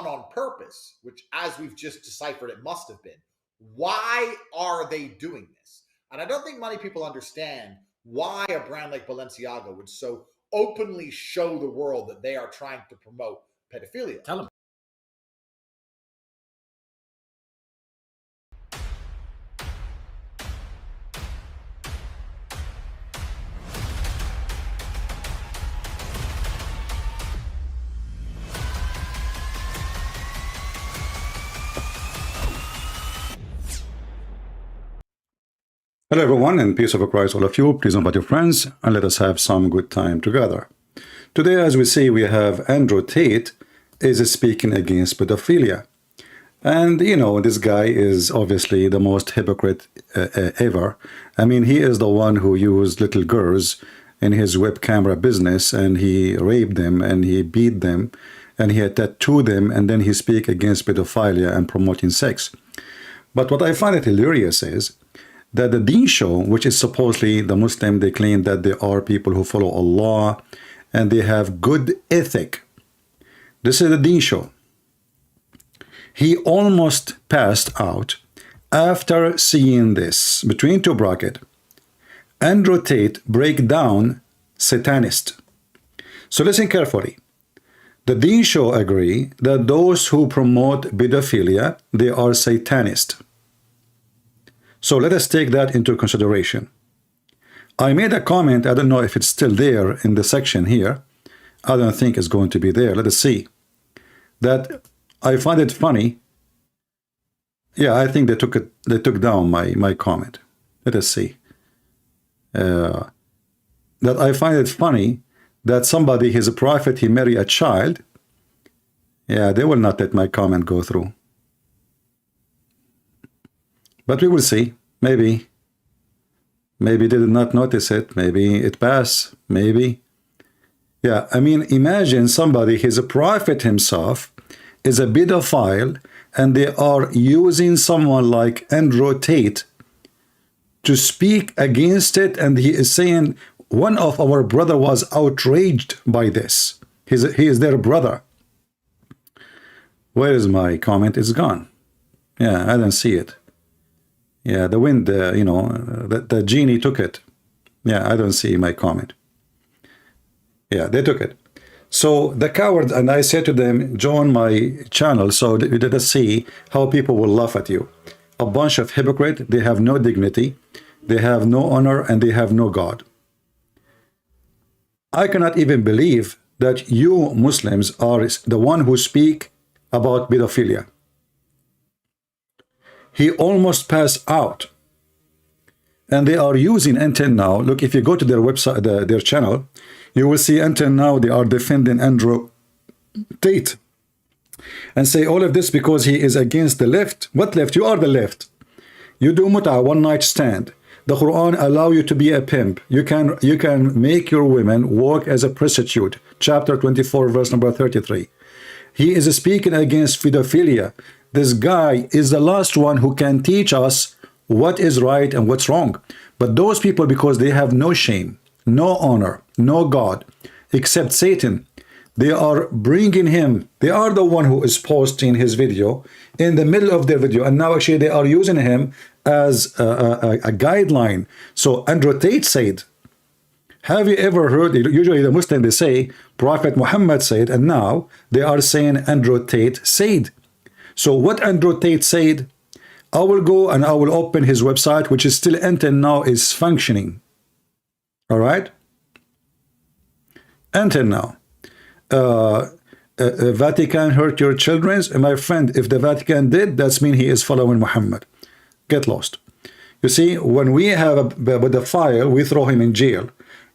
on purpose, which as we've just deciphered, it must have been. Why are they doing this? And I don't think many people understand why a brand like Balenciaga would so openly show the world that they are trying to promote pedophilia. Tell them. Hello everyone, and peace of Christ all of you. Please invite your friends and let us have some good time together. Today, as we see, we have Andrew Tate is speaking against pedophilia. And, you know, this guy is obviously the most hypocrite ever. I mean, he is the one who used little girls in his web camera business, and he raped them, and he beat them, and he had tattooed them, and then he speak against pedophilia and promoting sex. But what I find it hilarious is that the Deen show, which is supposedly the Muslim, they claim that they are people who follow Allah and they have good ethic. This is the Deen show. He almost passed out after seeing this. Between two brackets, Andrew Tate break down Satanist. So listen carefully. The Deen show agree that those who promote pedophilia, they are Satanist. So let us take that into consideration. I made a comment, I don't know if it's still there in the section here. I don't think it's going to be there. Let us see. That I find it funny. Yeah, I think they took down my comment. Let us see. That I find it funny that somebody, he's a prophet, he marry a child. Yeah, they will not let my comment go through. But we will see. Maybe they did not notice it. Maybe it passed. Maybe. Yeah, I mean, imagine somebody, he's a prophet himself, is a pedophile, and they are using someone like Andrew Tate to speak against it, and he is saying one of our brother was outraged by this. He is their brother. Where is my comment? It's gone. Yeah, I don't see it. Yeah, the wind, you know, the genie took it. Yeah, I don't see my comment. Yeah, they took it. So the cowards, and I said to them, join my channel so let us see how people will laugh at you. A bunch of hypocrites, they have no dignity, they have no honor, and they have no God. I cannot even believe that you Muslims are the one who speak about pedophilia. He almost passed out, and they are using until now. Look, if you go to their website, their channel, you will see until now they are defending Andrew Tate and say all of this because he is against the left. What left? You are the left. You do mut'a, one night stand. The Quran allow you to be a pimp. You can make your women work as a prostitute. Chapter 24, verse number 33. He is speaking against pedophilia. This guy is the last one who can teach us what is right and what's wrong. But those people, because they have no shame, no honor, no God, except Satan, they are bringing him. They are the one who is posting his video in the middle of their video. And now actually they are using him as a guideline. So Andrew Tate said, have you ever heard, usually the Muslim, they say, Prophet Muhammad said, and now they are saying Andrew Tate said. So what Andrew Tate said, I will go and I will open his website, which is still until now is functioning. All right? Until now. Vatican hurt your children. My friend, if the Vatican did, that's mean he is following Muhammad. Get lost. You see, when we have a pedophile, we throw him in jail.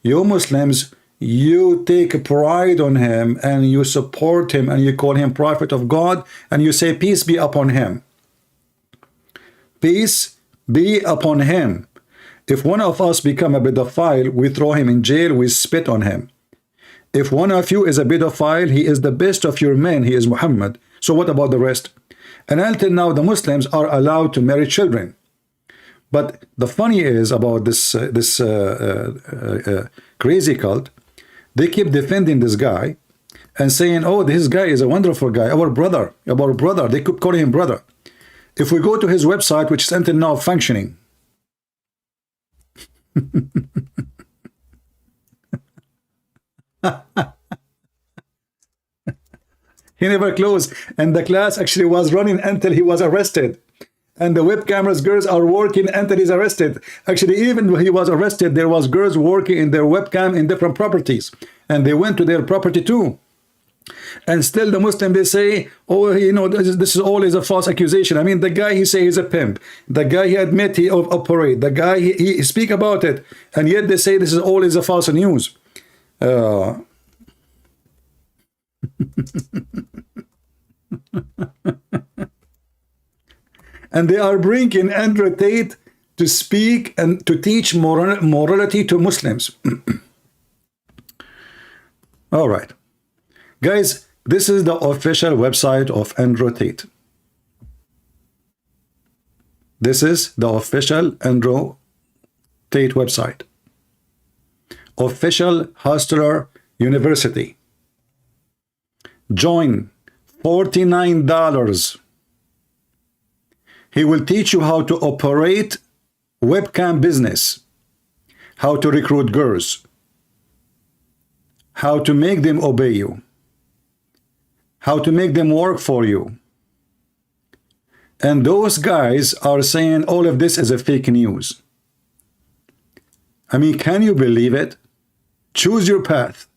You Muslims, you take pride on him and you support him and you call him prophet of God and you say peace be upon him. Peace be upon him. If one of us become a pedophile, we throw him in jail, we spit on him. If one of you is a pedophile, he is the best of your men, he is Muhammad. So what about the rest? And until now, the Muslims are allowed to marry children. But the funny is about this crazy cult, they keep defending this guy, and saying, oh, this guy is a wonderful guy, our brother. They could call him brother. If we go to his website, which is until now functioning, he never closed, and the class actually was running until he was arrested. And the web cameras girls are working until he's arrested. Actually, even when he was arrested, there was girls working in their webcam in different properties, and they went to their property too. And still the Muslim, they say, oh, you know, this is always a false accusation. I mean, the guy, he say he's a pimp. The guy, he admit he operate. The guy, he speak about it. And yet they say this is always a false news. And they are bringing Andrew Tate to speak and to teach morality to Muslims. All right. Guys, this is the official website of Andrew Tate. This is the official Andrew Tate website. Official Hustler University. Join, $49. He will teach you how to operate webcam business, how to recruit girls, how to make them obey you, how to make them work for you. And those guys are saying all of this is a fake news. I mean, can you believe it? Choose your path.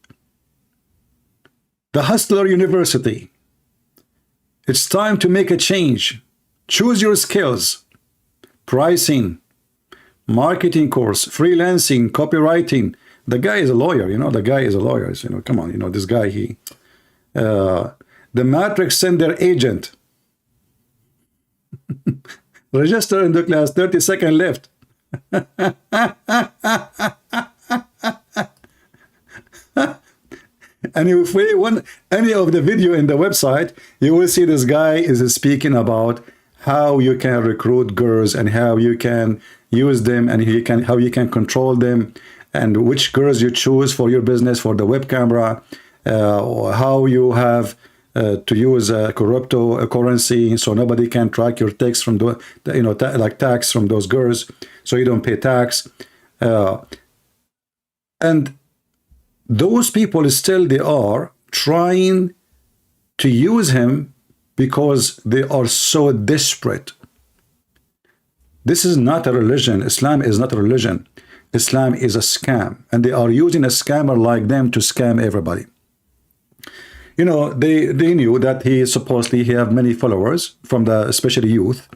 The Hustler University. It's time to make a change. Choose your skills. Pricing, marketing course, freelancing, copywriting. The guy is a lawyer, you know, the guy is a lawyer. You know, come on, you know, this guy, the Matrix send their agent. Register in the class, 30 seconds left. And if we want any of the video in the website, you will see this guy is speaking about how you can recruit girls and how you can use them and how you can control them, and which girls you choose for your business, for the web camera, or how you have to use cryptocurrency so nobody can track your tax from the, you know, like tax from those girls, so you don't pay tax. And those people still, they are trying to use him because they are so desperate. This is not a religion. Islam is not a religion. Islam is a scam, and they are using a scammer like them to scam everybody. You know, they knew that he supposedly have many followers from the especially youth,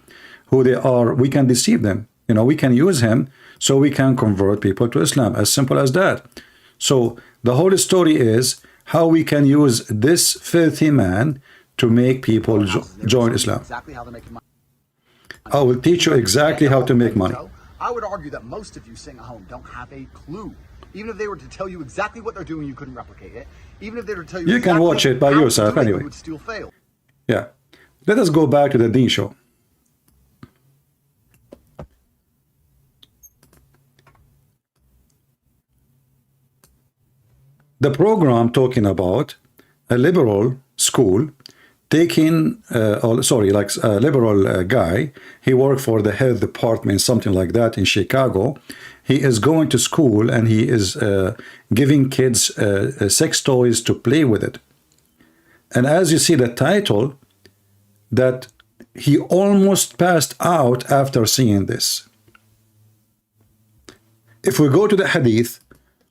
who they are. We can deceive them. You know, we can use him so we can convert people to Islam. As simple as that. So the whole story is how we can use this filthy man to make people join Islam. I will teach you exactly how to make money. I would argue that most of you sitting at home don't have a clue. Even if they were to tell you exactly what they're doing, you couldn't replicate it. Even if they were to tell you, you can watch it by yourself anyway. You would still fail. Yeah. Let us go back to the Deen show. The program talking about a liberal school taking, like a liberal guy, he worked for the health department, something like that in Chicago. He is going to school and he is giving kids sex toys to play with it. And as you see the title, that he almost passed out after seeing this. If we go to the hadith,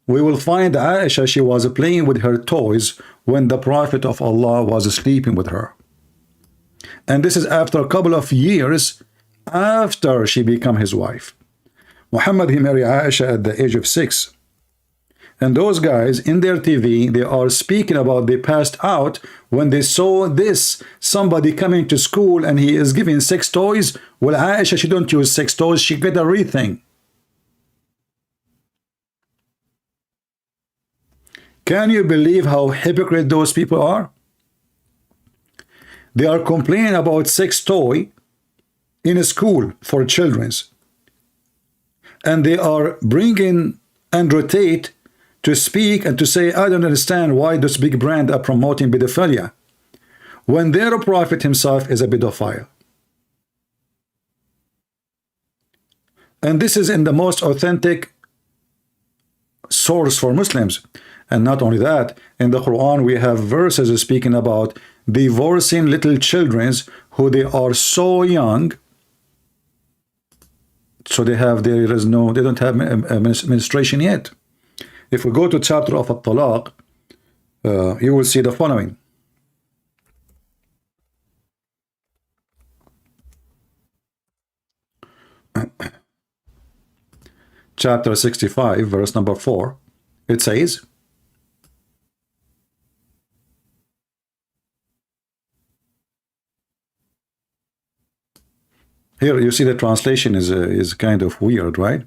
we will find Aisha, she was playing with her toys when the Prophet of Allah was sleeping with her. And this is after a couple of years after she became his wife. Muhammad, he married Aisha at the age of 6. And those guys in their TV, they are speaking about they passed out when they saw this, somebody coming to school and he is giving sex toys. Well, Aisha, she don't use sex toys, she get everything. Can you believe how hypocrite those people are? They are complaining about sex toy in a school for children. And they are bringing Andrew Tate to speak and to say, I don't understand why this big brand are promoting pedophilia, when their prophet himself is a pedophile. And this is in the most authentic source for Muslims. And not only that, in the Quran we have verses speaking about divorcing little children who they are so young, so they don't have a menstruation yet. If we go to chapter of At-Talaq, you will see the following. Chapter 65, verse number 4, it says, here you see the translation is kind of weird, right?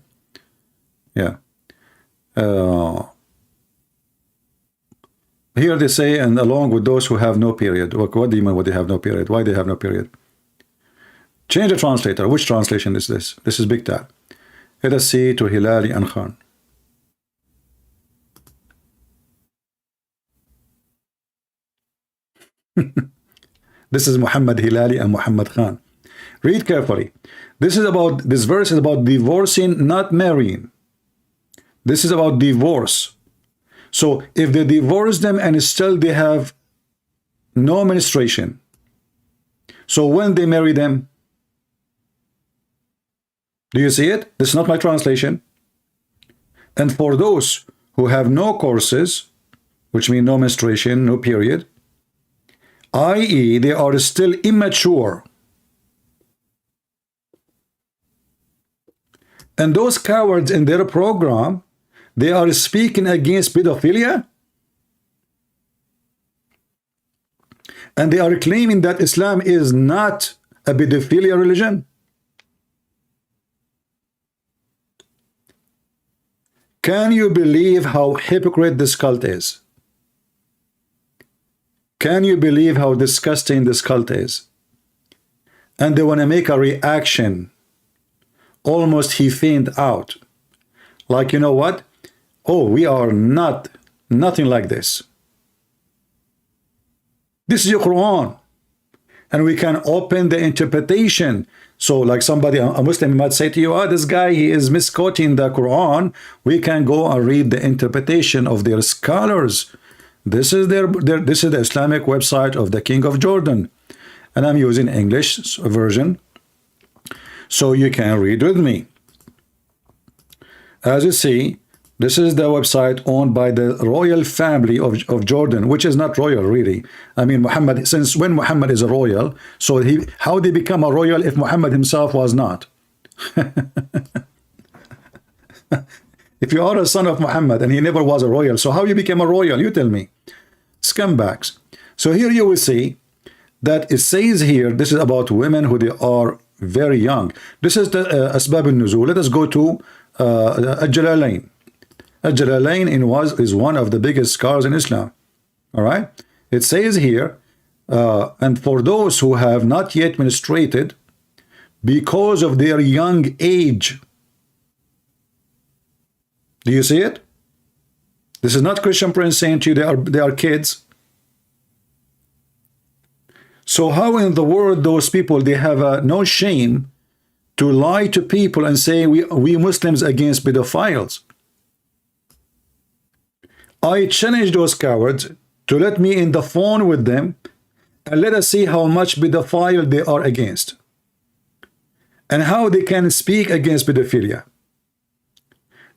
Yeah. Here they say, and along with those who have no period. What do you mean what they have no period? Why they have no period? Change the translator. Which translation is this? This is Big Tat. Let us see to Hilali and Khan. This is Muhammad Hilali and Muhammad Khan. Read carefully. This verse is about divorcing, not marrying. This is about divorce. So if they divorce them and still they have no menstruation, so when they marry them, do you see it? This is not my translation. And for those who have no courses, which mean no menstruation, no period, i.e. they are still immature, and those cowards in their program, they are speaking against pedophilia, and they are claiming that Islam is not a pedophilia religion. Can you believe how hypocrite this cult is? Can you believe how disgusting this cult is? And they want to make a reaction. Almost he fainted out. Like, you know what? Oh, we are nothing like this. This is your Quran. And we can open the interpretation. So like somebody, a Muslim might say to you, oh, this guy, he is misquoting the Quran. We can go and read the interpretation of their scholars. This is this is the Islamic website of the King of Jordan. And I'm using English version, so you can read with me. As you see, this is the website owned by the royal family of Jordan, which is not royal really. I mean, Muhammad, since when Muhammad is a royal, so how did he become a royal if Muhammad himself was not? If you are a son of Muhammad and he never was a royal, so how you became a royal? You tell me. Scumbags. So here you will see that it says here, this is about women who they are very young. This is the Asbab al-Nuzul. Let us go to Al-Jalalain. Al-Jalalain is one of the biggest scholars in Islam. All right. It says here, and for those who have not yet menstruated because of their young age. Do you see it? This is not Christian Prince saying to you they are kids. So how in the world those people, they have no shame to lie to people and say we Muslims against pedophiles? I challenge those cowards to let me in the phone with them and let us see how much pedophile they are against and how they can speak against pedophilia.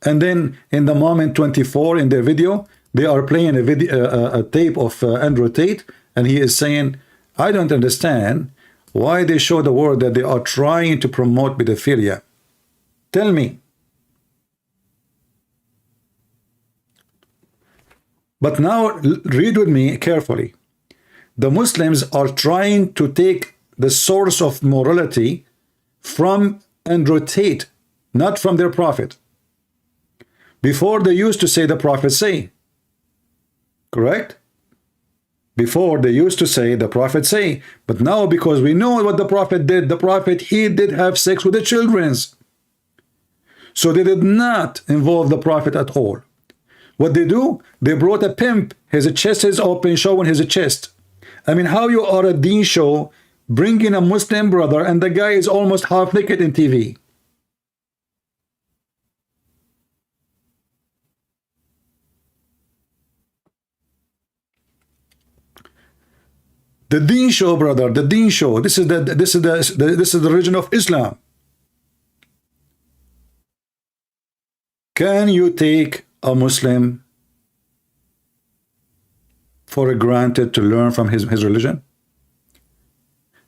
And then in the moment 24 in their video, they are playing a tape of Andrew Tate, and he is saying, I don't understand why they show the world that they are trying to promote pedophilia. Tell me. But now read with me carefully. The Muslims are trying to take the source of morality from Andrew Tate, not from their prophet. Before they used to say the prophet say. Correct? Before they used to say the prophet say. But now because we know what the prophet did, he did have sex with the children. So they did not involve the prophet at all. What they do? They brought a pimp. His chest is open, showing his chest. I mean, how you are a deen show bringing a Muslim brother and the guy is almost half naked in TV? The deen show, brother, the deen show. This is the religion of Islam. Can you take a Muslim for granted to learn from his religion?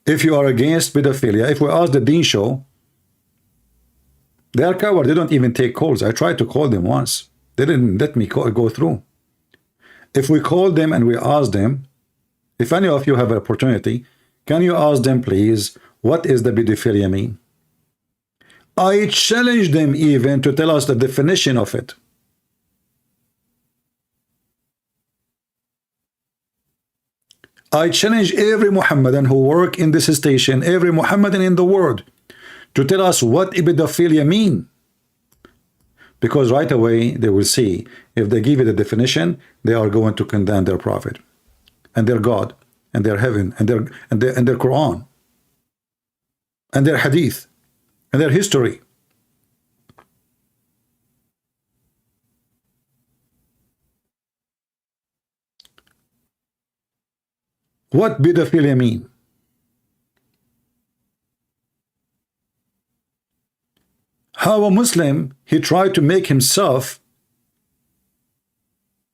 If you are against pedophilia, if we ask the deen show, they are cowards. They don't even take calls. I tried to call them once. They didn't let me go through. If we call them and we ask them, if any of you have an opportunity, can you ask them, please, what does the pedophilia mean? I challenge them even to tell us the definition of it. I challenge every Muhammadan who work in this station, every Muhammadan in the world, to tell us what pedophilia mean. Because right away they will see, if they give it a definition, they are going to condemn their prophet and their God and their heaven and their Quran and their hadith and their history. What pedophilia mean? How a Muslim, he tried to make himself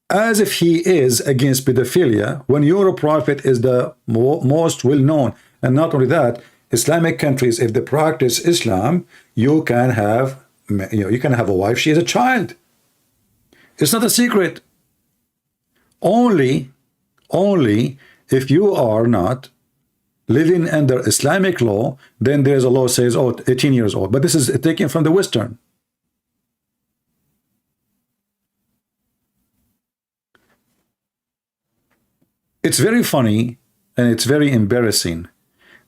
as if he is against pedophilia when your prophet is the most well-known. And not only that, Islamic countries, if they practice Islam, you can have a wife, she is a child. It's not a secret. Only if you are not living under Islamic law, then there's a law says, oh, 18 years old. But this is taken from the Western. It's very funny and it's very embarrassing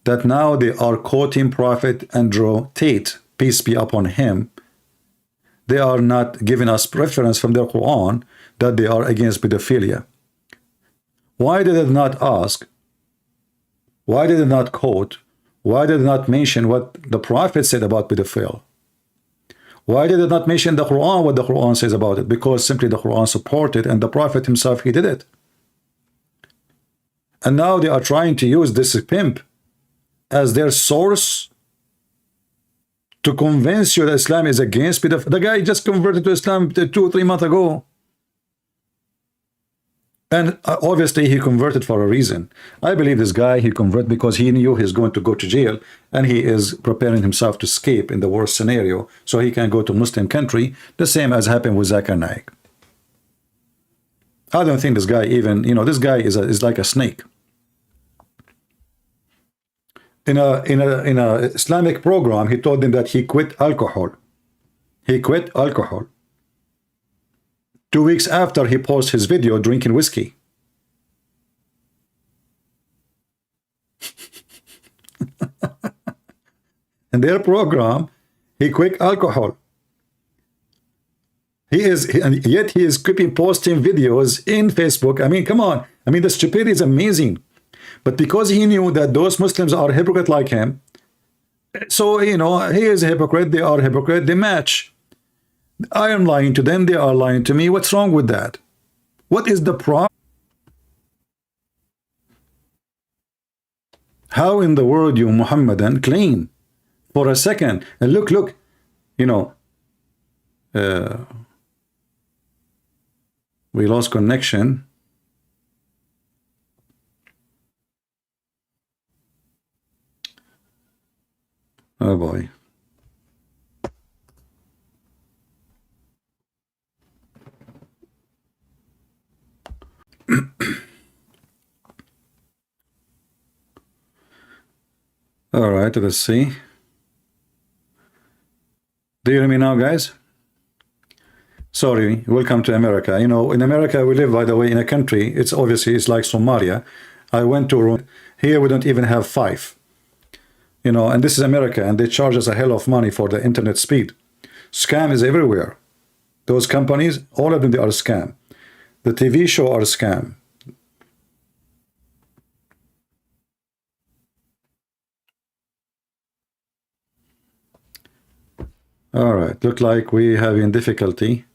that now they are quoting Prophet Andrew Tate, peace be upon him. They are not giving us preference from their Quran that they are against pedophilia. Why did they not ask? Why did they not quote? Why did they not mention what the Prophet said about pedophile? Why did they not mention the Quran, what the Quran says about it? Because simply the Quran supported and the Prophet himself, he did it. And now they are trying to use this pimp as their source to convince you that Islam is against pedophilia. The guy just converted to Islam 2 or 3 months ago. And obviously he converted for a reason. I believe this guy, he converted because he knew he's going to go to jail and he is preparing himself to escape in the worst scenario so he can go to Muslim country, the same as happened with Zakir Naik. I don't think this guy even, this guy is like a snake. In a Islamic program, he told them that he quit alcohol. He quit alcohol. 2 weeks after, he posted his video drinking whiskey. In their program, he quit alcohol. And yet he is keeping posting videos in Facebook. I mean, come on. I mean, the stupidity is amazing. But because he knew that those Muslims are hypocrite like him, so, he is a hypocrite, they are a hypocrite, they match. I am lying to them, they are lying to me. What's wrong with that? What is the problem? How in the world you Muhammadan claim for a second? And look, we lost connection. Oh boy. All right, let's see. Do you hear me now, guys? Sorry, welcome to America. In America, we live, by the way, in a country, it's like Somalia. I went to Rome. Here, we don't even have 5. And this is America, and they charge us a hell of money for the internet speed. Scam is everywhere. Those companies, all of them, they are a scam. The TV show are a scam. All right, look like we having difficulty.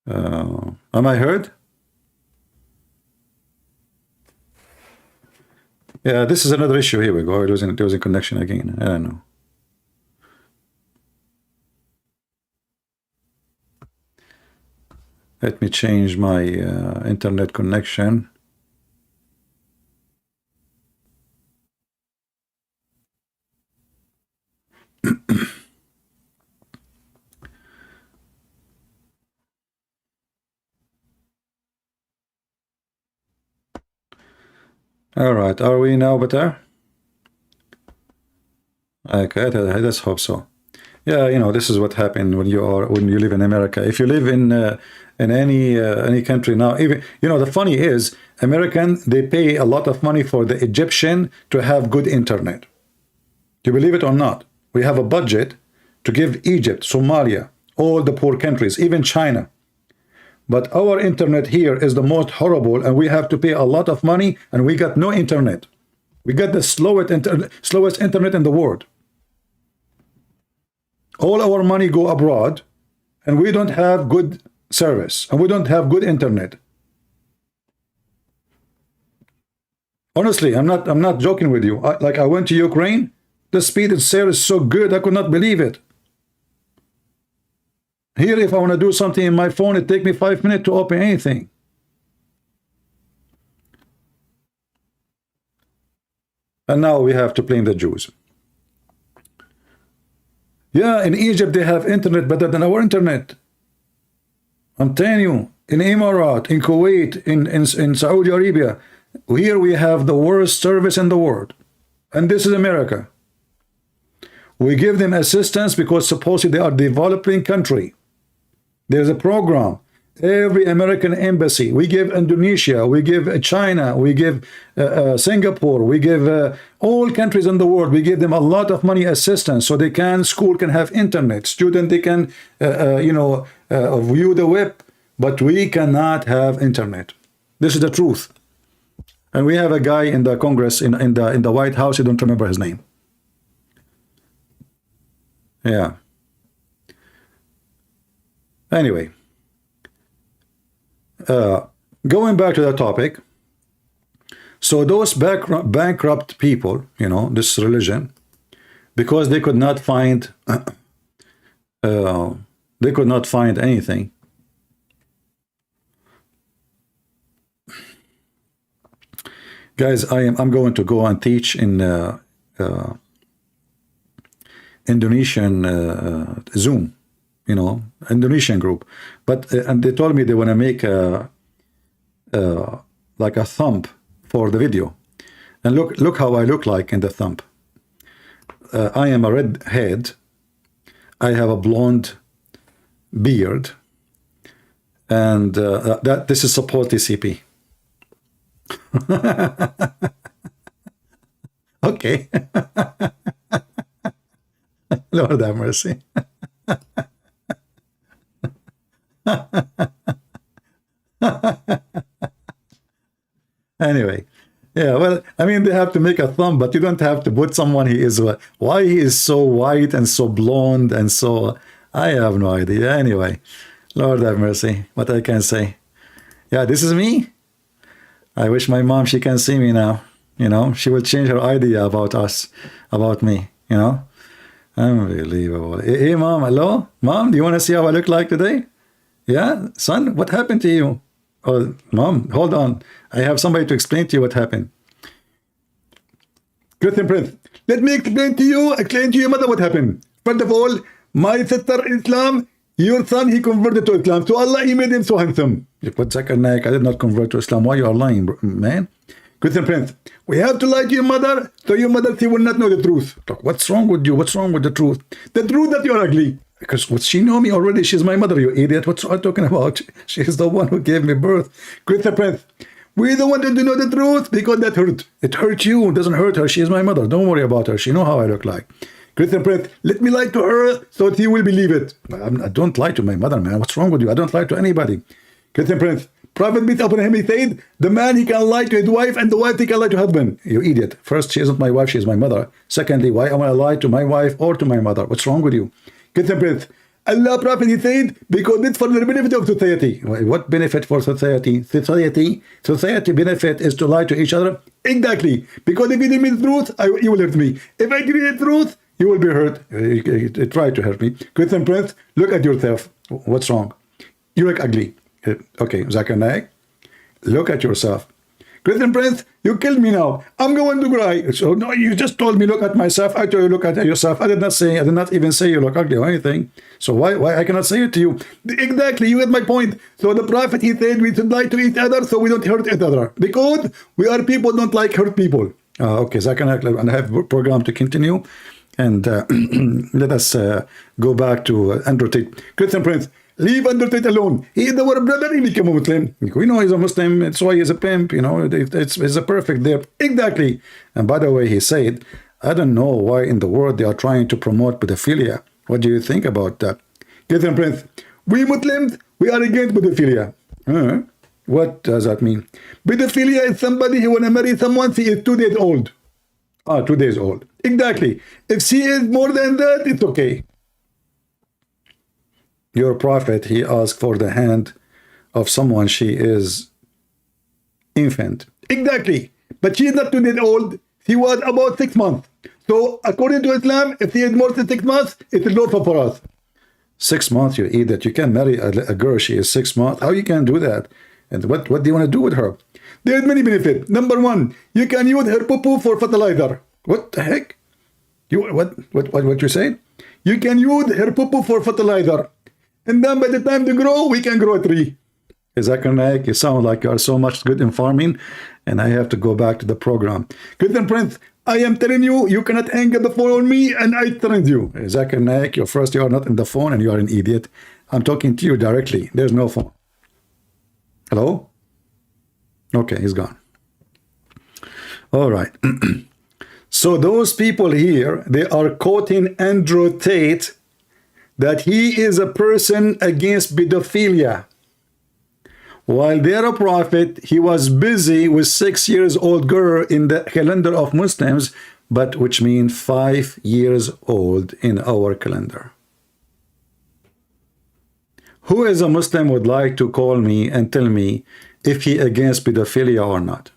Am I heard? Yeah, this is another issue. Here we go. It was in connection again. I don't know. Let me change my internet connection. All right, are we now better? Okay, let's hope so. Yeah, you know, this is what happened when you live in America. If you live in any country now, even, you know, the funny is, American, they pay a lot of money for the Egyptian to have good internet. Do you believe it or not? We have a budget to give Egypt, Somalia, all the poor countries, even China. But our internet here is the most horrible, and we have to pay a lot of money, and we got no internet. We got the slowest internet in the world. All our money go abroad, and we don't have good service, and we don't have good internet. Honestly, I'm not joking with you. I went to Ukraine. The speed and share is so good, I could not believe it. Here, if I want to do something in my phone, it takes me 5 minutes to open anything. And now we have to blame the Jews. Yeah, in Egypt, they have internet better than our internet. I'm telling you, in Emirat, in Kuwait, in Saudi Arabia, here we have the worst service in the world. And this is America. We give them assistance because supposedly they are a developing country. There's a program. Every American embassy, we give Indonesia, we give China, we give Singapore, we give all countries in the world, we give them a lot of money assistance so school can have internet, student, they can, view the web, but we cannot have internet. This is the truth. And we have a guy in the Congress, in the White House, I don't remember his name. Yeah. Anyway, going back to the topic, so those bankrupt people, you know, this religion, because they could not find, anything. Guys, I'm going to go and teach in Indonesian Zoom. You know, Indonesian group, but and they told me they want to make like a thumb for the video, and look how I look like in the thumb. I am a redhead. I have a blonde beard, and this is support TCP. Okay. Lord have mercy. Anyway, yeah, well, I mean, they have to make a thumb, but you don't have to put someone why he is so white and so blonde and so, I have no idea. Anyway, Lord have mercy, what I can say. Yeah, this is me. I wish my mom, she can see me now. You know, she will change her idea about us, about me, you know. Unbelievable. Hey, mom, hello? Mom, do you want to see how I look like today? Yeah, son, what happened to you? Oh, mom, hold on. I have somebody to explain to you what happened. Christian Prince, let me explain to your mother what happened. First of all, my sister in Islam, your son, he converted to Islam. So Allah, he made him so handsome. But Zakir, I did not convert to Islam. Why you are lying, man? Christian Prince, we have to lie to your mother, so your mother, she will not know the truth. Look, what's wrong with you? What's wrong with the truth? The truth that you're ugly. Because what she know me already, she's my mother, you idiot. What's I'm talking about? She's the one who gave me birth. Christian Prince, we don't want to know the truth because that hurt. It hurt you. It doesn't hurt her. She is my mother. Don't worry about her. She know how I look like. Christian Prince, let me lie to her so that he will believe it. I don't lie to my mother, man. What's wrong with you? I don't lie to anybody. Christian Prince, Prophet peace upon him, he said, the man, he can lie to his wife, and the wife, he can lie to husband. You idiot. First, she isn't my wife, she is my mother. Secondly, why am I lie to my wife or to my mother? What's wrong with you? Christian Prince, Allah Prophet, he said, because it's for the benefit of society. What benefit for society? Society benefit is to lie to each other? Exactly. Because if you tell me the truth, you will hurt me. If I tell you the truth, you will be hurt. You try to hurt me. Christian Prince, look at yourself. What's wrong? You look ugly. Okay, Zakir Naik, look at yourself. Christian Prince, you killed me now. I'm going to cry. So no, you just told me look at myself. I told you look at yourself. I did not even say you look ugly or anything. So why I cannot say it to you? Exactly, you get my point. So the Prophet, he said we should lie to each other so we don't hurt each other. Because we are people don't like hurt people. Okay, Zakir Naik, and I have a program to continue. And let us go back to Andrew Tate. Christian Prince, leave Andrew Tate alone. He is our brother. He became a Muslim. We know he's a Muslim. That's why he's a pimp. You know, it's a perfect there. Exactly. And by the way, he said, I don't know why in the world they are trying to promote pedophilia. What do you think about that? Christian Prince, we Muslims, we are against pedophilia. What does that mean? Pedophilia is somebody who want to marry someone, she is 2 days old. 2 days old. Exactly. If she is more than that, it's okay. Your prophet, he asked for the hand of someone, she is infant. Exactly. But she is not 2 days old. She was about 6 months. So according to Islam, if she is more than 6 months, it is lawful for us. 6 months, you eat that. You can marry a girl, she is 6 months. How you can do that? And what do you want to do with her? There is many benefits. Number one, you can use her poo-poo for fertilizer. What the heck? What you saying? You can use her poo-poo for fertilizer. And then by the time they grow, we can grow a tree. Zakir Naik, you sound like you are so much good in farming, and I have to go back to the program. Christian Prince, I am telling you, you cannot hang up the phone on me, and I threatened you. Zakir Naik, you are not in the phone, and you are an idiot. I'm talking to you directly. There's no phone. Hello? Okay, he's gone. All right. So those people here, they are quoting Andrew Tate that he is a person against pedophilia. While their prophet, he was busy with 6 years old girl in the calendar of Muslims, but which means 5 years old in our calendar. Who is a Muslim would like to call me and tell me if he against pedophilia or not?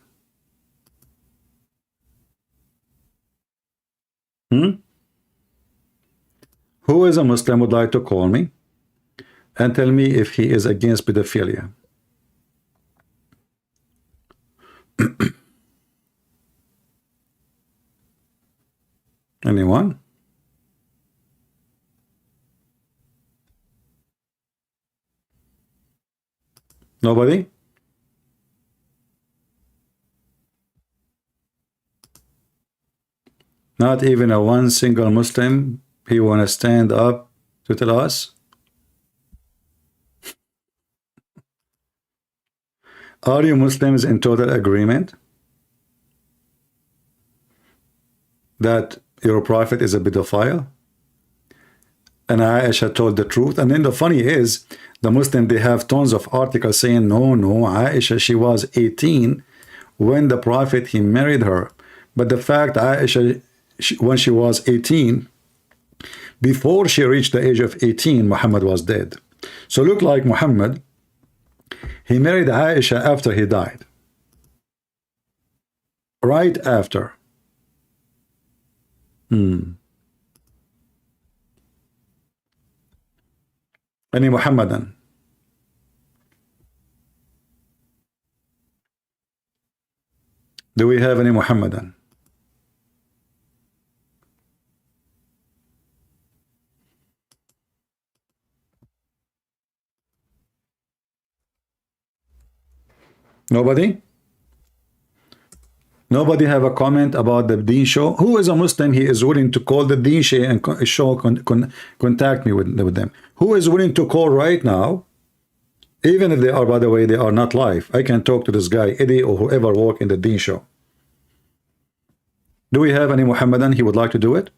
Who is a Muslim would like to call me and tell me if he is against pedophilia? Anyone? Nobody? Not even a one single Muslim, he want to stand up to tell us? Are you Muslims in total agreement that your prophet is a pedophile? And Aisha told the truth. And then the funny is, the Muslim, they have tons of articles saying, no, Aisha, she was 18 when the prophet, he married her. But the fact, Aisha, when she was 18, before she reached the age of 18, Muhammad was dead. So look like Muhammad, he married Aisha after he died. Right after. Any Muhammadan? Do we have any Muhammadan? Nobody? Nobody have a comment about the Deen show? Who is a Muslim? He is willing to call the Deen show contact me with them. Who is willing to call right now? Even if they are, by the way, they are not live. I can talk to this guy, Eddie, or whoever work in the Deen show. Do we have any Muhammadan? He would like to do it?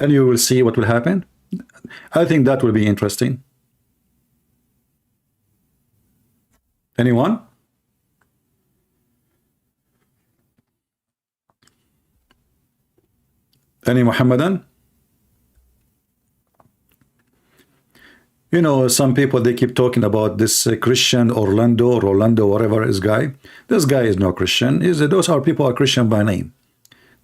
and you will see what will happen. I think that will be interesting. Anyone? Any Muhammadan? You know, some people, they keep talking about this Christian Rolando, whatever is guy. This guy is no Christian. Those are people are Christian by name.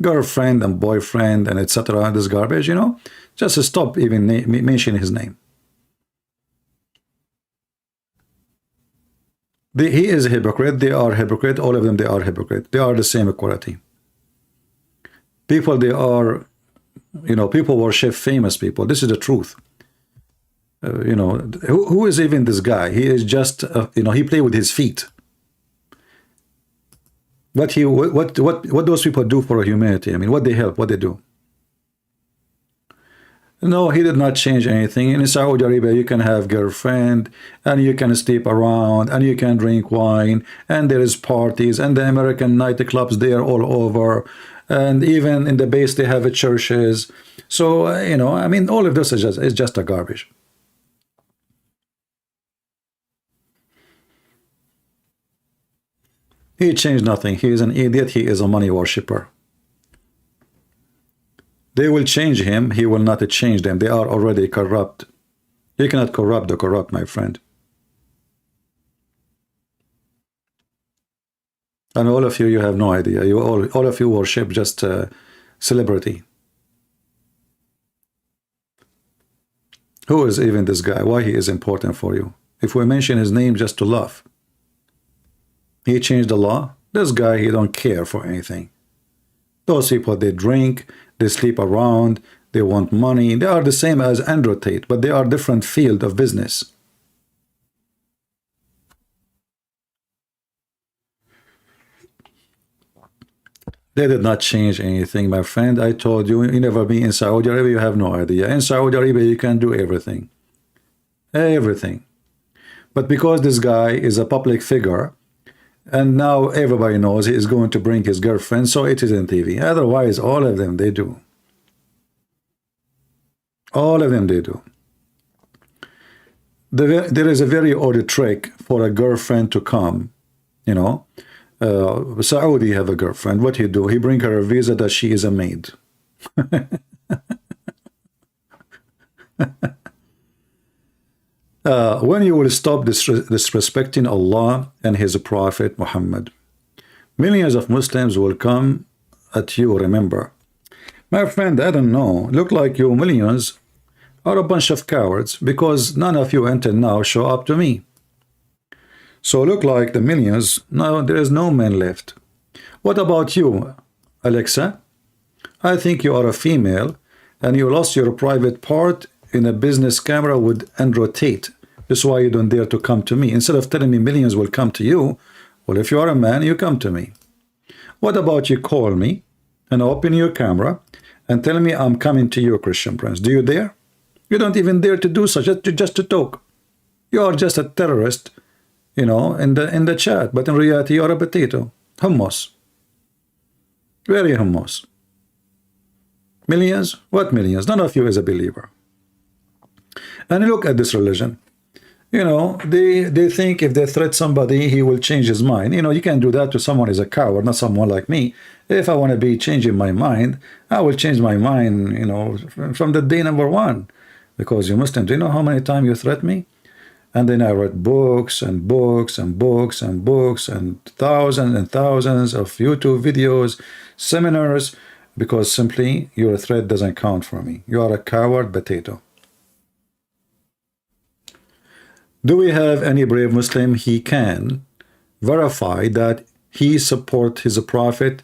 Girlfriend and boyfriend and etc. This garbage, you know. Just stop even mentioning his name. He is a hypocrite. They are hypocrite. All of them, they are hypocrite. They are the same quality. People, they are, you know, people worship famous people. This is the truth. You know, who is even this guy? He is just, you know, he play with his feet. What those people do for humanity? I mean, what they help, what they do? No, he did not change anything. In Saudi Arabia, you can have girlfriend, and you can sleep around, and you can drink wine, and there is parties, and the American nightclubs there all over, and even in the base they have churches. So you know, I mean, all of this is just a garbage. He changed nothing. He is an idiot. He is a money worshipper. They will change him. He will not change them. They are already corrupt. You cannot corrupt the corrupt, my friend. And all of you, you have no idea. You all of you worship just celebrity. Who is even this guy? Why he is important for you? If we mention his name just to laugh. He changed the law. This guy, he don't care for anything. Those people, they drink, they sleep around, they want money. They are the same as Tate, but they are different field of business. They did not change anything, my friend. I told you, you never been in Saudi Arabia, you have no idea. In Saudi Arabia, you can do everything. Everything. But because this guy is a public figure, and now everybody knows he is going to bring his girlfriend, so it is on TV. Otherwise, all of them, they do. All of them, they do. There is a very odd trick for a girlfriend to come, you know. Saudi have a girlfriend. What he do? He bring her a visa that she is a maid. When you will stop disrespecting Allah and His Prophet Muhammad, millions of Muslims will come at you, remember. My friend, I don't know, look like you millions are a bunch of cowards because none of you until now show up to me. So look like the millions, now there is no man left. What about you, Alexa? I think you are a female and you lost your private part in a business camera with Tate. That's why you don't dare to come to me. Instead of telling me millions will come to you, well, if you are a man, you come to me. What about you call me and open your camera and tell me I'm coming to you, Christian Prince? Do you dare? You don't even dare to do such, just to talk. You are just a terrorist, you know, in the chat, but in reality, you're a potato. Hummus. Very hummus. Millions? What millions? None of you is a believer. And look at this religion. You know, they think if they threat somebody, he will change his mind. You know, you can do that to someone who's a coward, not someone like me. If I want to be changing my mind, I will change my mind, you know, from the day number one. Because you Muslims, do you know how many times you threat me? And then I wrote books and books and books and books and thousands of YouTube videos, seminars, because simply your threat doesn't count for me. You are a coward potato. Do we have any brave Muslim he can verify that he supports his prophet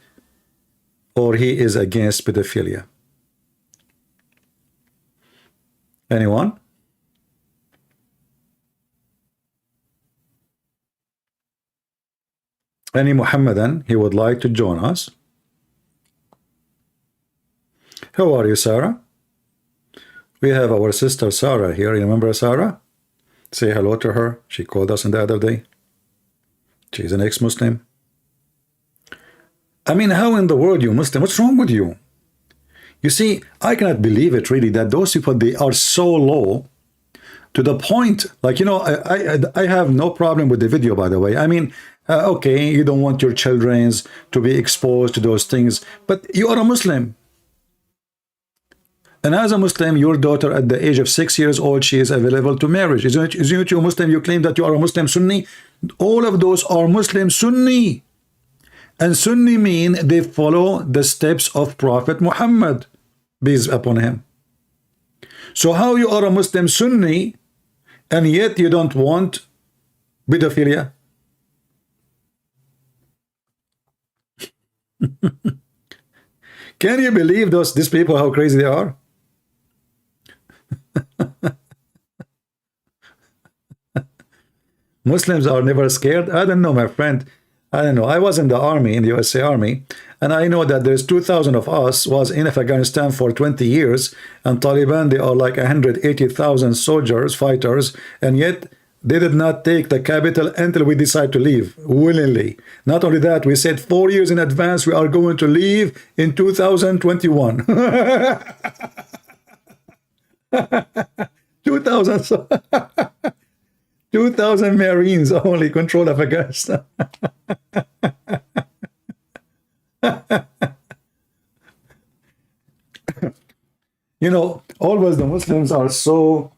or he is against pedophilia? Anyone? Any Muhammadan he would like to join us? How are you, Sarah? We have our sister Sarah here. You remember Sarah? Say hello to her. She called us on the other day. She's an ex-Muslim. I mean, how in the world, you Muslim? What's wrong with you? You see, I cannot believe it really that those people, they are so low to the point, like, you know, I have no problem with the video, by the way. I mean, okay, you don't want your children to be exposed to those things, but you are a Muslim. And as a Muslim, your daughter at the age of 6 years old, she is available to marriage. Isn't it you Muslim? You claim that you are a Muslim Sunni. All of those are Muslim Sunni. And Sunni mean they follow the steps of Prophet Muhammad, peace upon him. So how you are a Muslim Sunni and yet you don't want pedophilia? Can you believe these people, how crazy they are? Muslims are never scared. I don't know, my friend. I don't know. I was in the army, in the USA Army, and I know that there's 2,000 of us was in Afghanistan for 20 years, and Taliban, they are like 180,000 soldiers, fighters, and yet they did not take the capital until we decide to leave willingly. Not only that, we said 4 years in advance we are going to leave in 2021. 2,000 2,000 Marines only control Afghanistan. You know, always the Muslims are so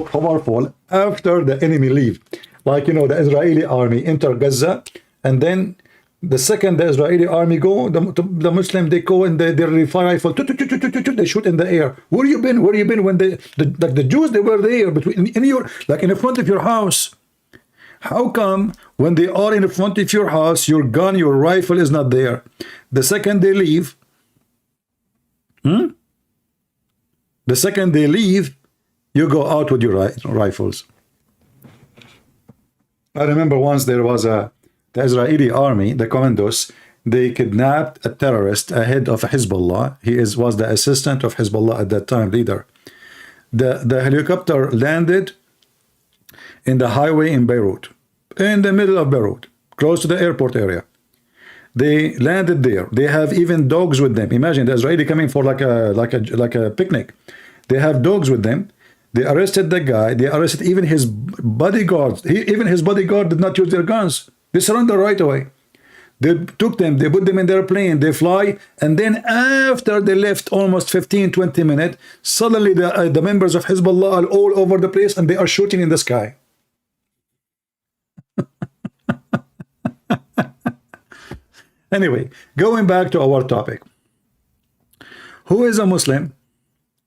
powerful after the enemy leave. Like, you know, the Israeli army enter Gaza, and then the second the Israeli army go, the Muslim, they go and they rifle, they shoot in the air. Where you been? Where you been when like the Jews, they were there between in your, like in the front of your house. How come when they are in the front of your house, your gun, your rifle is not there? The second they leave, the second they leave, you go out with your rifles. I remember once there was the Israeli army, the commandos, they kidnapped a terrorist, a head of Hezbollah. He was the assistant of Hezbollah at that time, leader. The helicopter landed in the highway in Beirut, in the middle of Beirut, close to the airport area. They landed there. They have even dogs with them. Imagine the Israeli coming for like a picnic. They have dogs with them. They arrested the guy. They arrested even his bodyguards. Even his bodyguard did not use their guns. They surrender right away. They took them, they put them in their plane, they fly, and then after they left almost 15-20 minutes, suddenly the members of Hezbollah are all over the place and they are shooting in the sky. Anyway, going back to our topic. Who is a Muslim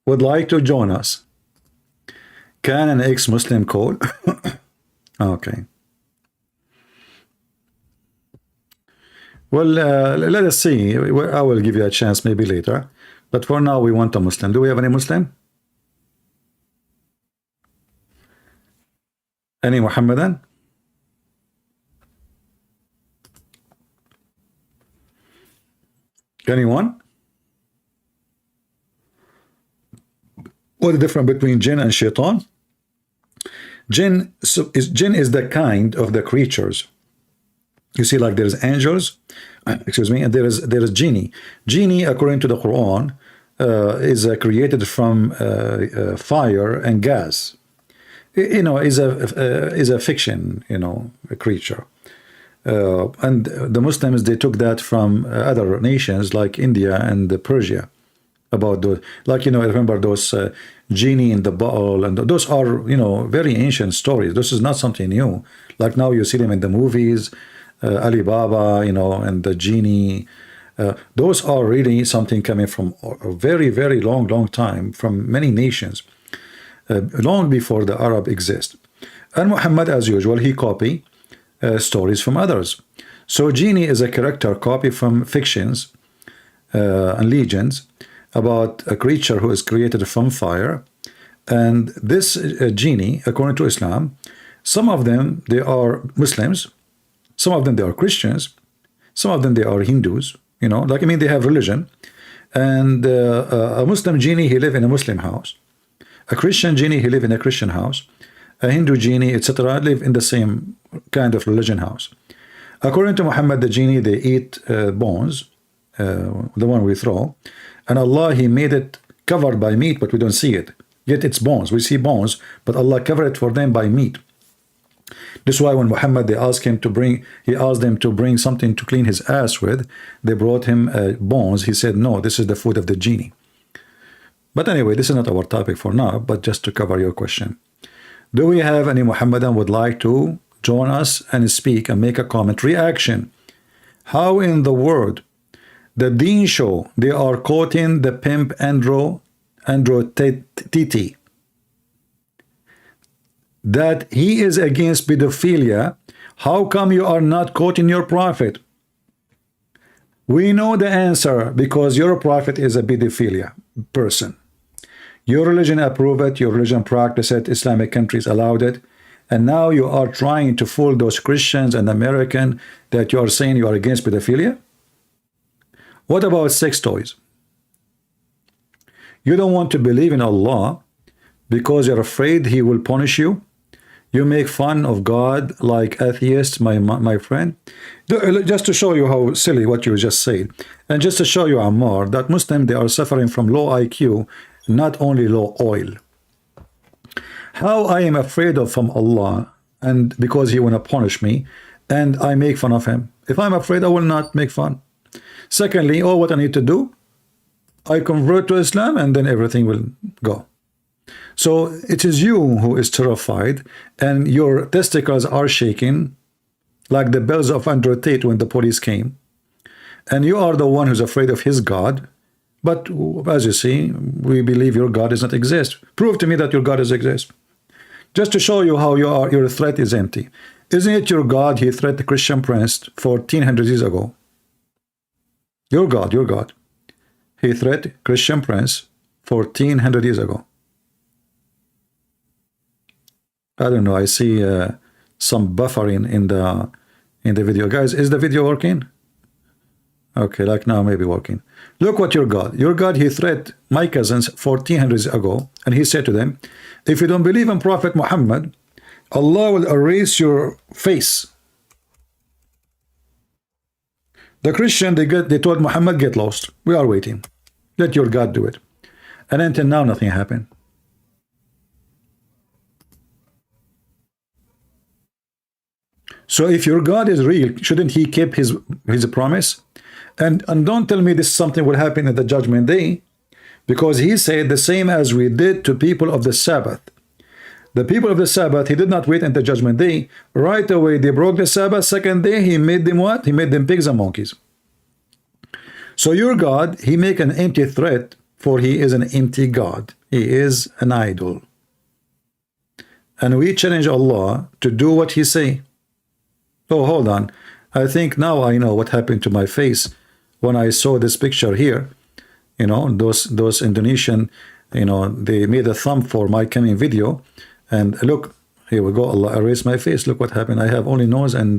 would like to join us? Can an ex-Muslim call? Okay. Well, let us see. I will give you a chance maybe later. But for now, we want a Muslim. Do we have any Muslim? Any Muhammadan? Anyone? What's the difference between jinn and shaitan? Jinn is the kind of the creatures. You see, like there's angels, excuse me, and there is genie. Genie, according to the Quran, is created from fire and gas. You know, is a fiction, you know, a creature. And the Muslims, they took that from other nations like India and Persia. About those, like, you know, I remember those genie in the bottle, and those are, you know, very ancient stories. This is not something new. Like now you see them in the movies. Alibaba, you know, and the genie, those are really something coming from a very, very long time from many nations, long before the Arab exist. And Muhammad, as usual, he copy stories from others. So genie is a character copy from fictions and legends about a creature who is created from fire. And this genie, according to Islam, some of them, they are Muslims. Some of them, they are Christians. Some of them, they are Hindus. You know, like, I mean, they have religion. And a Muslim genie, he live in a Muslim house. A Christian genie, he live in a Christian house. A Hindu genie, etc., live in the same kind of religion house. According to Muhammad, the genie, they eat bones the one we throw, and Allah, He made it covered by meat, but we don't see it. Yet it's bones. We see bones, but Allah covered it for them by meat. This is why when Muhammad, he asked them to bring something to clean his ass with. They brought him bones. He said, no, this is the food of the genie. But anyway, this is not our topic for now, but just to cover your question. Do we have any Muhammadan would like to join us and speak and make a comment? Reaction. How in the world the Deen show they are quoting the pimp Andrew Tate that he is against pedophilia? How come you are not quoting your prophet? We know the answer, because your prophet is a pedophilia person. Your religion approve it, your religion practice it, Islamic countries allowed it, and now you are trying to fool those Christians and American that you are saying you are against pedophilia? What about sex toys? You don't want to believe in Allah because you're afraid He will punish you. You make fun of God like atheists, my friend. Just to show you how silly what you just said, and just to show you, Ammar, that Muslims, they are suffering from low IQ, not only low oil. How I am afraid of from Allah, and because He want to punish me, and I make fun of Him. If I'm afraid, I will not make fun. Secondly, what I need to do, I convert to Islam, and then everything will go. So it is you who is terrified, and your testicles are shaking like the bells of Andrew Tate when the police came, and you are the one who's afraid of his God. But as you see, we believe your God does not exist. Prove to me that your God does exist. Just to show you how your threat is empty. Isn't it your God? He threatened the Christian prince 1400 years ago. Your God. He threatened Christian prince 1400 years ago. I don't know. I see some buffering in the video. Guys, is the video working? Okay, like now maybe working. Look what your God, he threatened my cousins 1400 years ago, and he said to them, if you don't believe in Prophet Muhammad, Allah will erase your face. The Christian, they told Muhammad, get lost. We are waiting. Let your God do it. And until now, nothing happened. So if your God is real, shouldn't He keep his promise? And don't tell me this something will happen at the judgment day, because He said the same as we did to people of the Sabbath. The people of the Sabbath, He did not wait until judgment day. Right away, they broke the Sabbath. Second day, He made them what? He made them pigs and monkeys. So your God, He make an empty threat, for He is an empty God. He is an idol. And we challenge Allah to do what He say. Oh, hold on. I think now I know what happened to my face when I saw this picture here. You know, those Indonesian, you know, they made a thumb for my coming video. And look, here we go. Allah erased my face. Look what happened. I have only nose and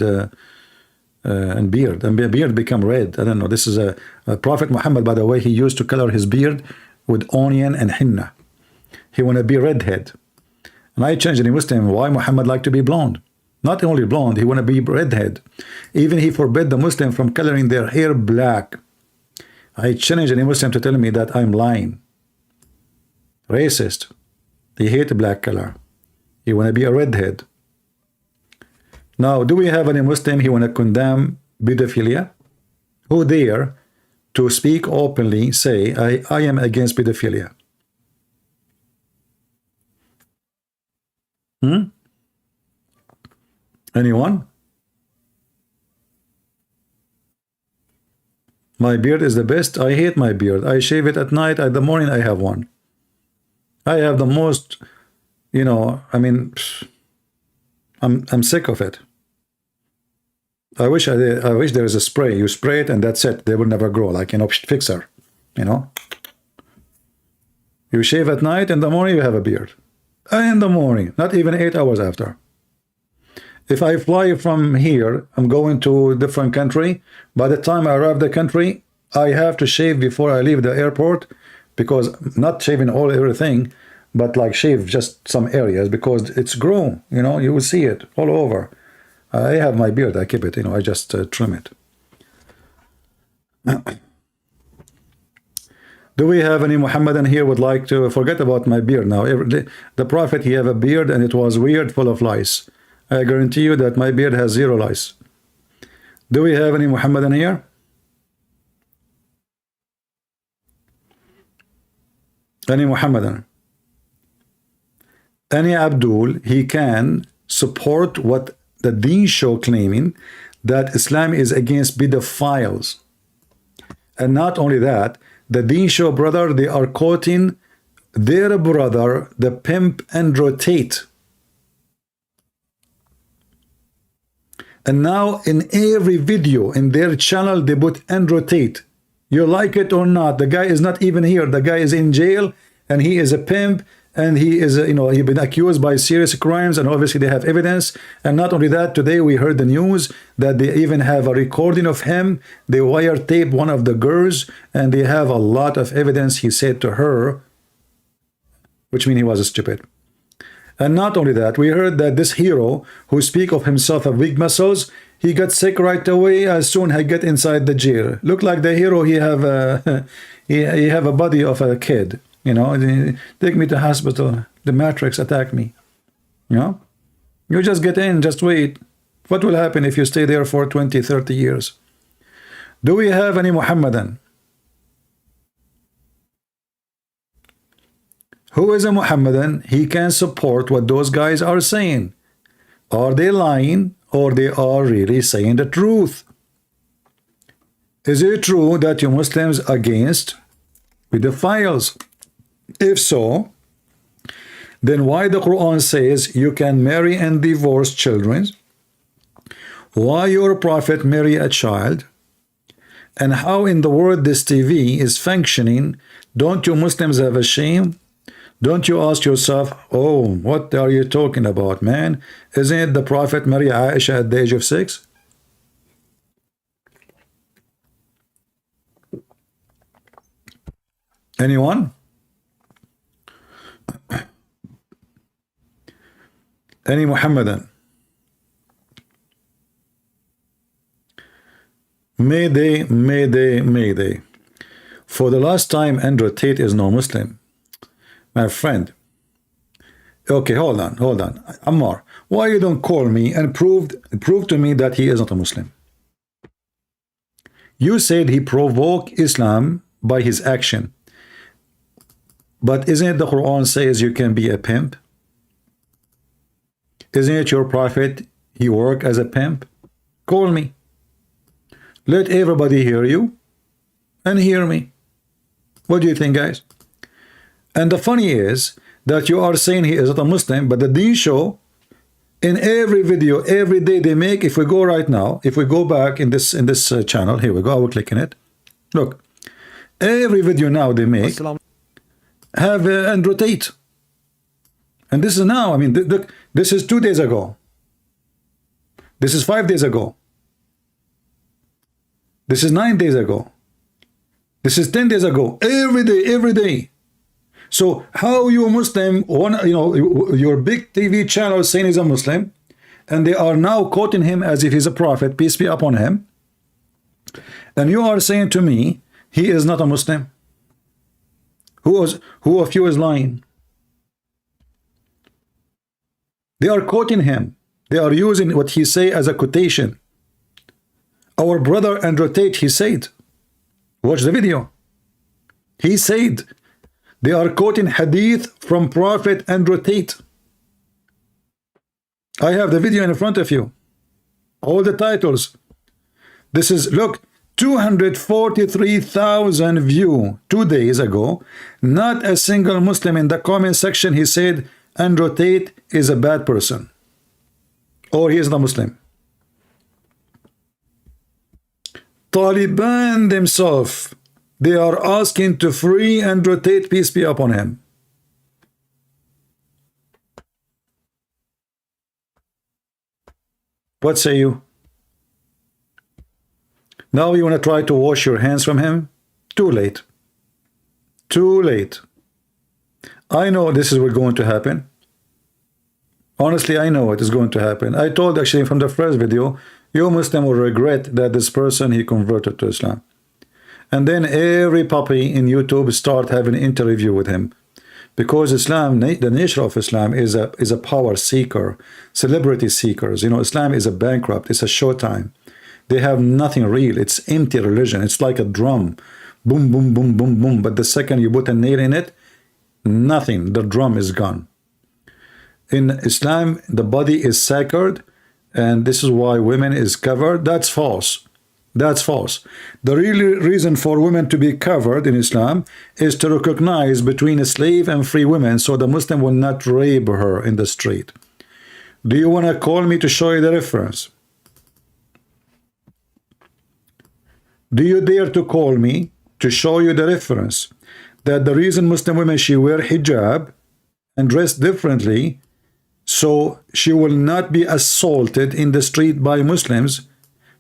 beard. And my beard become red. I don't know. This is a Prophet Muhammad, by the way, he used to color his beard with onion and henna. He want to be redhead. And I changed any Muslim. Why Muhammad like to be blonde? Not only blonde, he want to be redhead. Even he forbid the Muslim from coloring their hair black. I challenge any Muslim to tell me that I'm lying. Racist. He hate black color. He want to be a redhead. Now, do we have any Muslim he want to condemn pedophilia? Who dare to speak openly, say, I am against pedophilia? Anyone? My beard is the best. I hate my beard. I shave it at night. At the morning, I have one. I have the most, you know, I mean, I'm sick of it. I wish there is a spray. You spray it and that's it. They will never grow, like, you know, fixer, you know. You shave at night, in the morning you have a beard. In the morning, not even 8 hours after. If I fly from here, I'm going to a different country. By the time I arrive the country, I have to shave before I leave the airport, because not shaving everything, but like shave just some areas, because it's grown, you know, you will see it all over. I have my beard, I keep it, you know, I just trim it. Do we have any Muhammadan here would like to forget about my beard now? The Prophet, he have a beard and it was weird, full of lice. I guarantee you that my beard has 0 lice. Do we have any Muhammadan here? Any Muhammadan? Any Abdul, he can support what the Deen show claiming that Islam is against pedophiles. And not only that, the Deen show brother, they are quoting their brother, the pimp Andrew Tate. And now in every video in their channel, they put Andrew Tate. You like it or not, the guy is not even here. The guy is in jail and he is a pimp. And he is, you know, he's been accused by serious crimes, and obviously they have evidence. And not only that, today we heard the news that they even have a recording of him. They wiretape one of the girls, and they have a lot of evidence he said to her, which means he was stupid. And not only that, we heard that this hero who speak of himself of big muscles, he got sick right away as soon as he get inside the jail. Look like the hero, he have a he have a body of a kid. You know, take me to hospital. The Matrix attacked me. You know, you just get in, just wait. What will happen if you stay there for 20, 30 years? Do we have any Muhammadan? Who is a Muhammadan? He can support what those guys are saying. Are they lying or they are really saying the truth? Is it true that you Muslims against pedophiles? If so, then why the Quran says you can marry and divorce children? Why your prophet marry a child? And how in the world this TV is functioning? Don't you Muslims have a shame? Don't you ask yourself, oh, what are you talking about, man? Isn't it the prophet marry Aisha at the age of 6? Anyone? Any Muhammadan? Mayday, mayday, mayday. For the last time, Andrew Tate is no Muslim. My friend. Okay, hold on. Ammar, why you don't call me and prove to me that he is not a Muslim? You said he provoked Islam by his action. But isn't it the Quran says you can be a pimp? Isn't it your prophet, he work as a pimp? Call me. Let everybody hear you and hear me. What do you think, guys? And the funny is that you are saying he is not a Muslim, but the Deen show, in every video, every day they make, if we go right now, if we go back in this channel, here we go, I will click on it. Look, every video now they make have Andrew Tate. And this is now, I mean, look, this is 2 days ago. This is 5 days ago. This is 9 days ago. This is 10 days ago. Every day, every day. So how you Muslim, your big TV channel saying he's a Muslim, and they are now quoting him as if he's a prophet, peace be upon him, and you are saying to me, he is not a Muslim. Who of you is lying? They are quoting him. They are using what he say as a quotation. Our brother Andrew Tate, he said, watch the video. He said, they are quoting hadith from Prophet Andrew Tate. I have the video in front of you. All the titles. This is, look, 243,000 view 2 days ago. Not a single Muslim in the comment section, he said, Andrew Tate is a bad person. Or he is not Muslim. Taliban themselves, they are asking to free Andrew Tate, peace be upon him. What say you? Now you want to try to wash your hands from him? Too late. Too late. I know this is what's going to happen. Honestly, I know it is going to happen. I told actually from the first video, you Muslim will regret that this person, he converted to Islam. And then every puppy in YouTube start having an interview with him. Because Islam, the nature of Islam is a power seeker, celebrity seekers. You know, Islam is a bankrupt. It's a showtime. They have nothing real. It's empty religion. It's like a drum. Boom, boom, boom, boom, boom. But the second you put a nail in it, nothing. The drum is gone. In Islam, the body is sacred, and this is why women is covered. That's false. That's false. The real reason for women to be covered in Islam is to recognize between a slave and free women, so the Muslim will not rape her in the street. Do you want to call me to show you the reference? Do you dare to call me to show you the reference that the reason Muslim women, she wear hijab and dress differently so she will not be assaulted in the street by Muslims,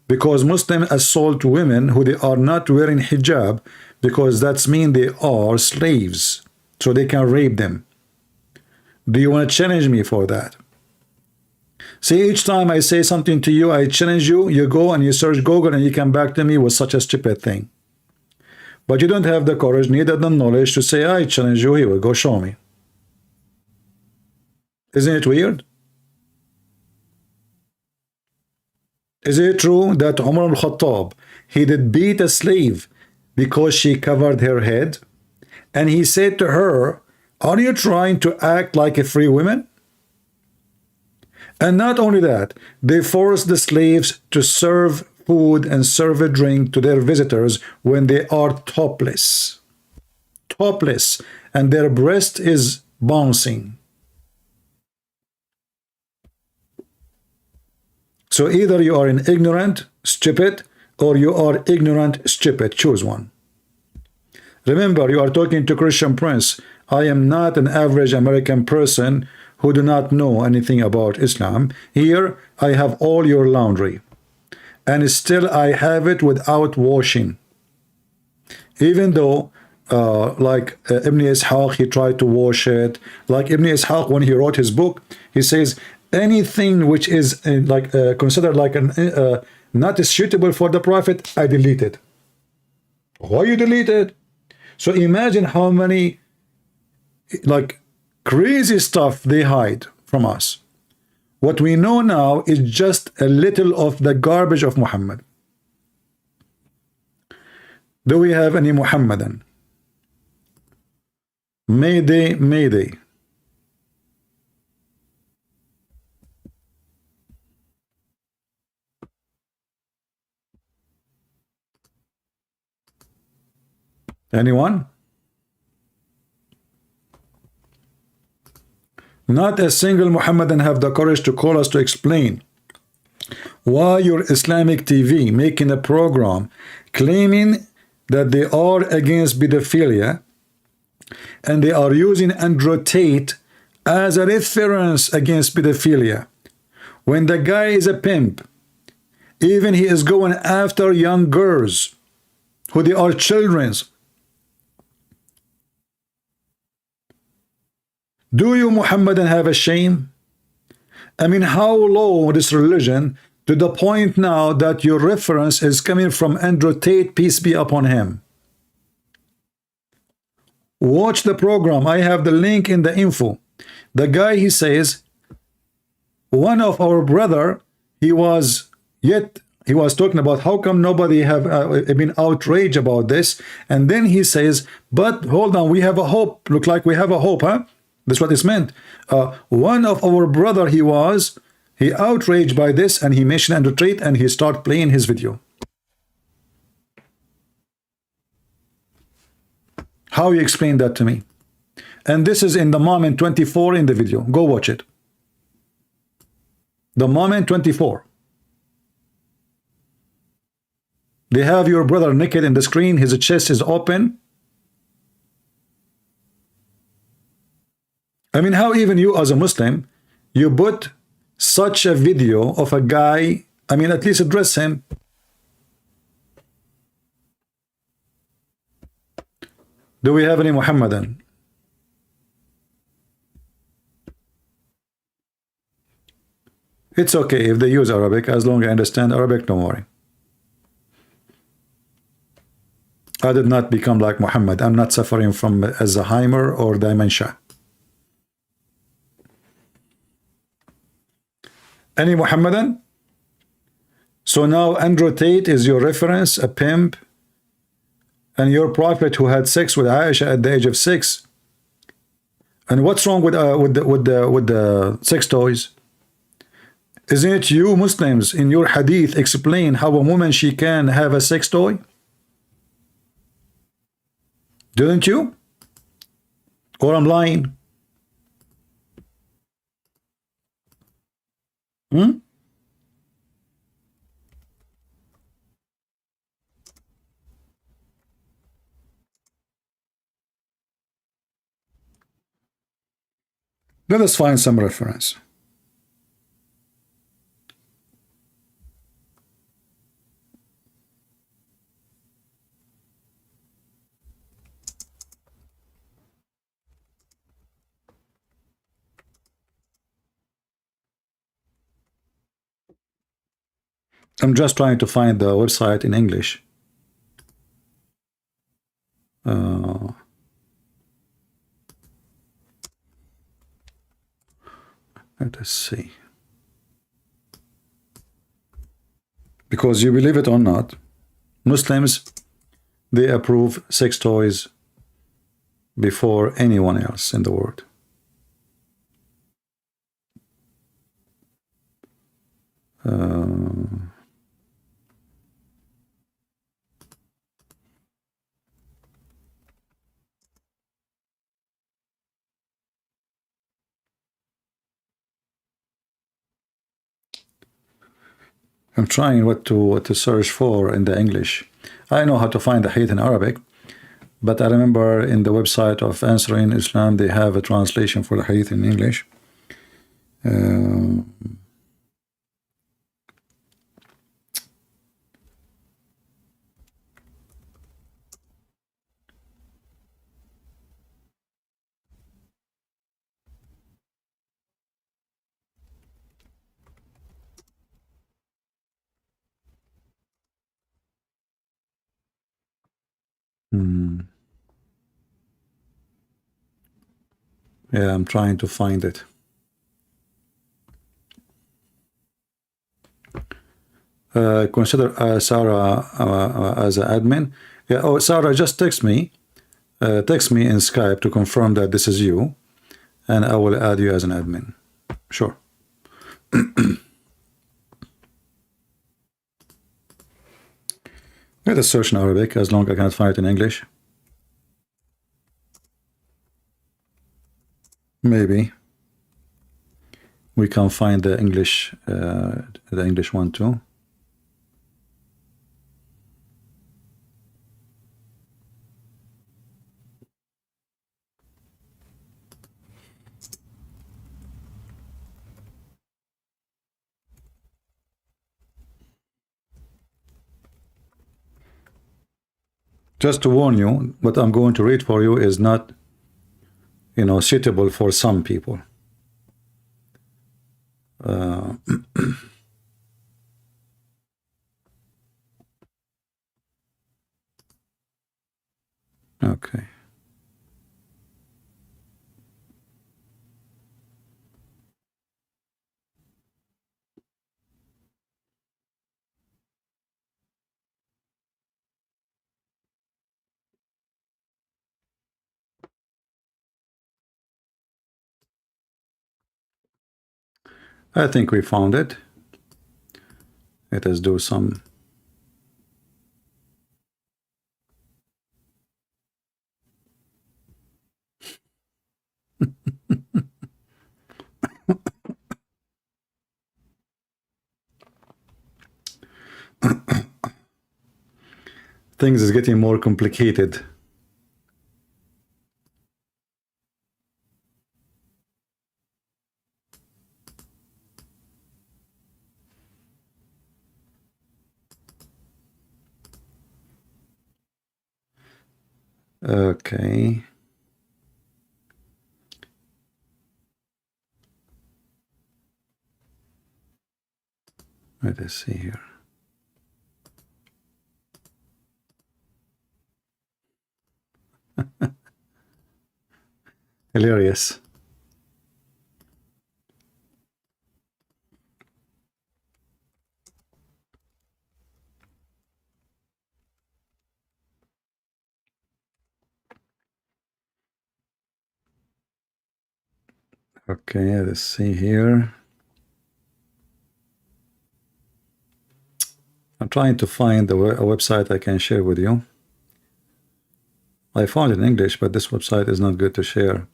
because Muslims assault women who they are not wearing hijab, because that's mean they are slaves, so they can rape them. Do you want to challenge me for that? See, each time I say something to you, I challenge you, you go and you search Google and you come back to me with such a stupid thing. But you don't have the courage, neither the knowledge to say, I challenge you, here, go show me. Isn't it weird? Is it true that Umar al-Khattab, he did beat a slave because she covered her head? And he said to her, are you trying to act like a free woman? And not only that, they forced the slaves to serve food and serve a drink to their visitors when they are topless. Topless. And their breast is bouncing. So either you are an ignorant, stupid, or you are ignorant, stupid. Choose one. Remember, you are talking to Christian Prince. I am not an average American person who do not know anything about Islam. Here, I have all your laundry. And still, I have it without washing. Even though, Ibn Ishaq, he tried to wash it. Like Ibn Ishaq, when he wrote his book, he says, anything which is considered like not suitable for the Prophet, I delete it. Why you delete it? So imagine how many crazy stuff they hide from us. What we know now is just a little of the garbage of Muhammad. Do we have any Muhammadan? Mayday, Mayday. Anyone? Not a single Muhammadan have the courage to call us to explain why your Islamic TV making a program claiming that they are against pedophilia and they are using Andrew Tate as a reference against pedophilia, when the guy is a pimp. Even he is going after young girls who they are children's. Do you Muhammadan have a shame? I mean, how low this religion to the point now that your reference is coming from Andrew Tate, peace be upon him. Watch the program. I have the link in the info. The guy, he says, one of our brother, he was talking about how come nobody have been outraged about this. And then he says, but hold on, we have a hope. Look like we have a hope, huh? That's what it's meant. One of our brother, he outraged by this, and he mentioned Andrew Tate, and he start playing his video. How you explain that to me? And this is in the Moment 24 in the video. Go watch it. The Moment 24. They have your brother naked in the screen. His chest is open. I mean, how even you as a Muslim, you put such a video of a guy, I mean, at least address him. Do we have any Muhammadan? It's okay if they use Arabic, as long as I understand Arabic, don't worry. I did not become like Muhammad. I'm not suffering from Alzheimer or dementia. Any Muhammadan? So now Andrew Tate is your reference, a pimp, and your prophet who had sex with Aisha at the age of 6. And what's wrong with the sex toys? Isn't it you Muslims in your hadith explain how a woman she can have a sex toy? Didn't you? Or I'm lying? Hmm? Let us find some reference. I'm just trying to find the website in English. Let us see. Because you believe it or not, Muslims, they approve sex toys before anyone else in the world. I'm trying what to search for in the English. I know how to find the hadith in Arabic, but I remember in the website of Answering Islam, they have a translation for the hadith in English. Yeah, I'm trying to find it. Consider Sarah as an admin. Yeah. Oh, Sarah, just text me. Text me in Skype to confirm that this is you, and I will add you as an admin. Sure. Let us search in Arabic as long as I cannot find it in English. Maybe we can find the English one too. Just to warn you, what I'm going to read for you is not, suitable for some people. Okay. I think we found it. Let us do some. Things is getting more complicated. Okay. Let us see here. Hilarious. Okay, let's see here. I'm trying to find a website I can share with you. I found it in English, but this website is not good to share.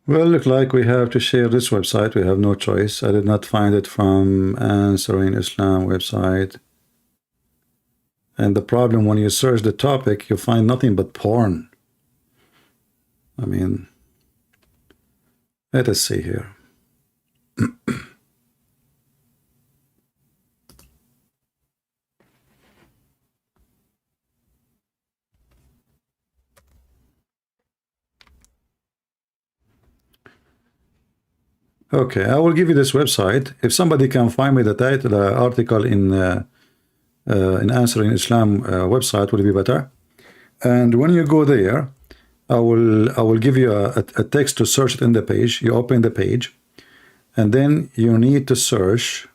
Well, look like we have to share this website. We have no choice. I did not find it from Answering Islam website. And the problem, when you search the topic, you find nothing but porn. I mean, let us see here. Okay, I will give you this website. If somebody can find me the title, the article in Answering Islam website, would be better. And when you go there, I will give you a text to search it in the page. You open the page, and then you need to search.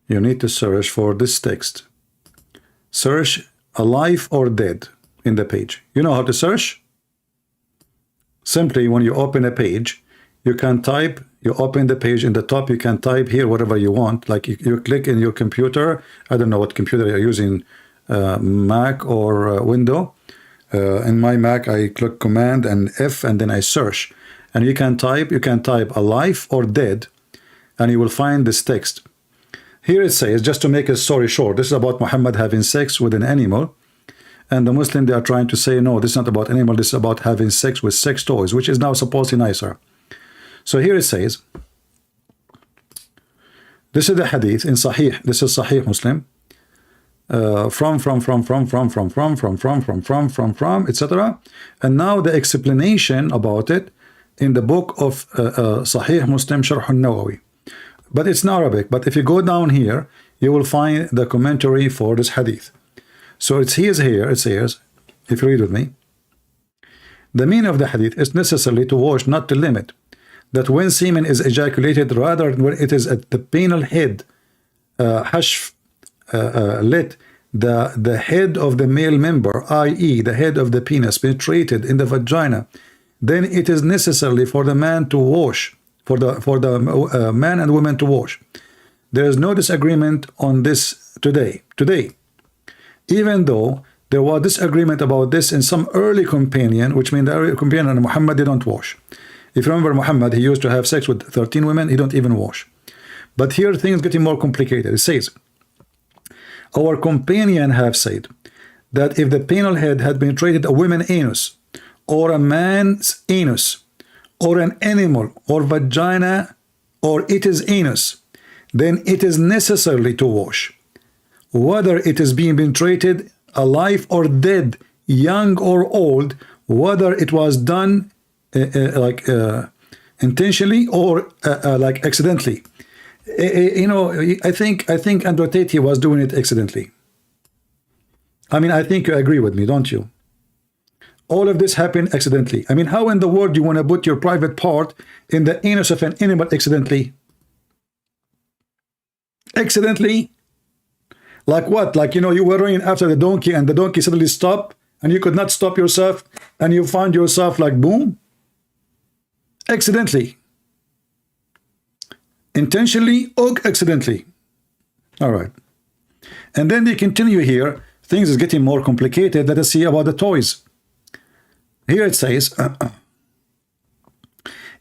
You need to search for this text. Search alive or dead in the page. You know how to search? Simply, when you open a page, you can type, you open the page in the top, you can type here whatever you want. Like you click in your computer. I don't know what computer you're using, Mac or Windows. In my Mac, I click Command and F, and then I search. And you can type alive or dead, and you will find this text. Here it says, just to make a story short, this is about Muhammad having sex with an animal. And the Muslim, they are trying to say, no, this is not about animal, this is about having sex with sex toys, which is now supposedly nicer. So here it says, this is the hadith in Sahih, this is Sahih Muslim, from, etc. And now the explanation about it in the book of Sahih Muslim, Sharh al-Nawawi. But it's in Arabic. But if you go down here, you will find the commentary for this hadith. So it says here, it says, if you read with me, the meaning of the hadith is necessarily to wash, not to limit. That when semen is ejaculated, rather than when it is at the penile head, let the head of the male member, i.e. the head of the penis, penetrated in the vagina, then it is necessary for the man to wash, for the man and woman to wash. There is no disagreement on this today. Even though there was disagreement about this in some early companion, which means the early companion and Muhammad, they don't wash. If you remember Muhammad, he used to have sex with 13 women, he don't even wash. But here things getting more complicated. It says, our companion have said that if the penile head had penetrated a woman's anus, or a man's anus, or an animal, or vagina, or its anus, then it is necessary to wash, whether it is being penetrated alive or dead, young or old, whether it was done intentionally or like accidentally. You know, I think Andrew Tate was doing it accidentally. I mean, I think you agree with me, don't you? All of this happened accidentally. I mean, how in the world do you want to put your private part in the anus of an animal accidentally? Accidentally? Like what? Like, you know, you were running after the donkey and the donkey suddenly stopped and you could not stop yourself and you found yourself like boom? Accidentally. Intentionally or accidentally. All right. And then they continue here. Things is getting more complicated. Let us see about the toys. Here it says,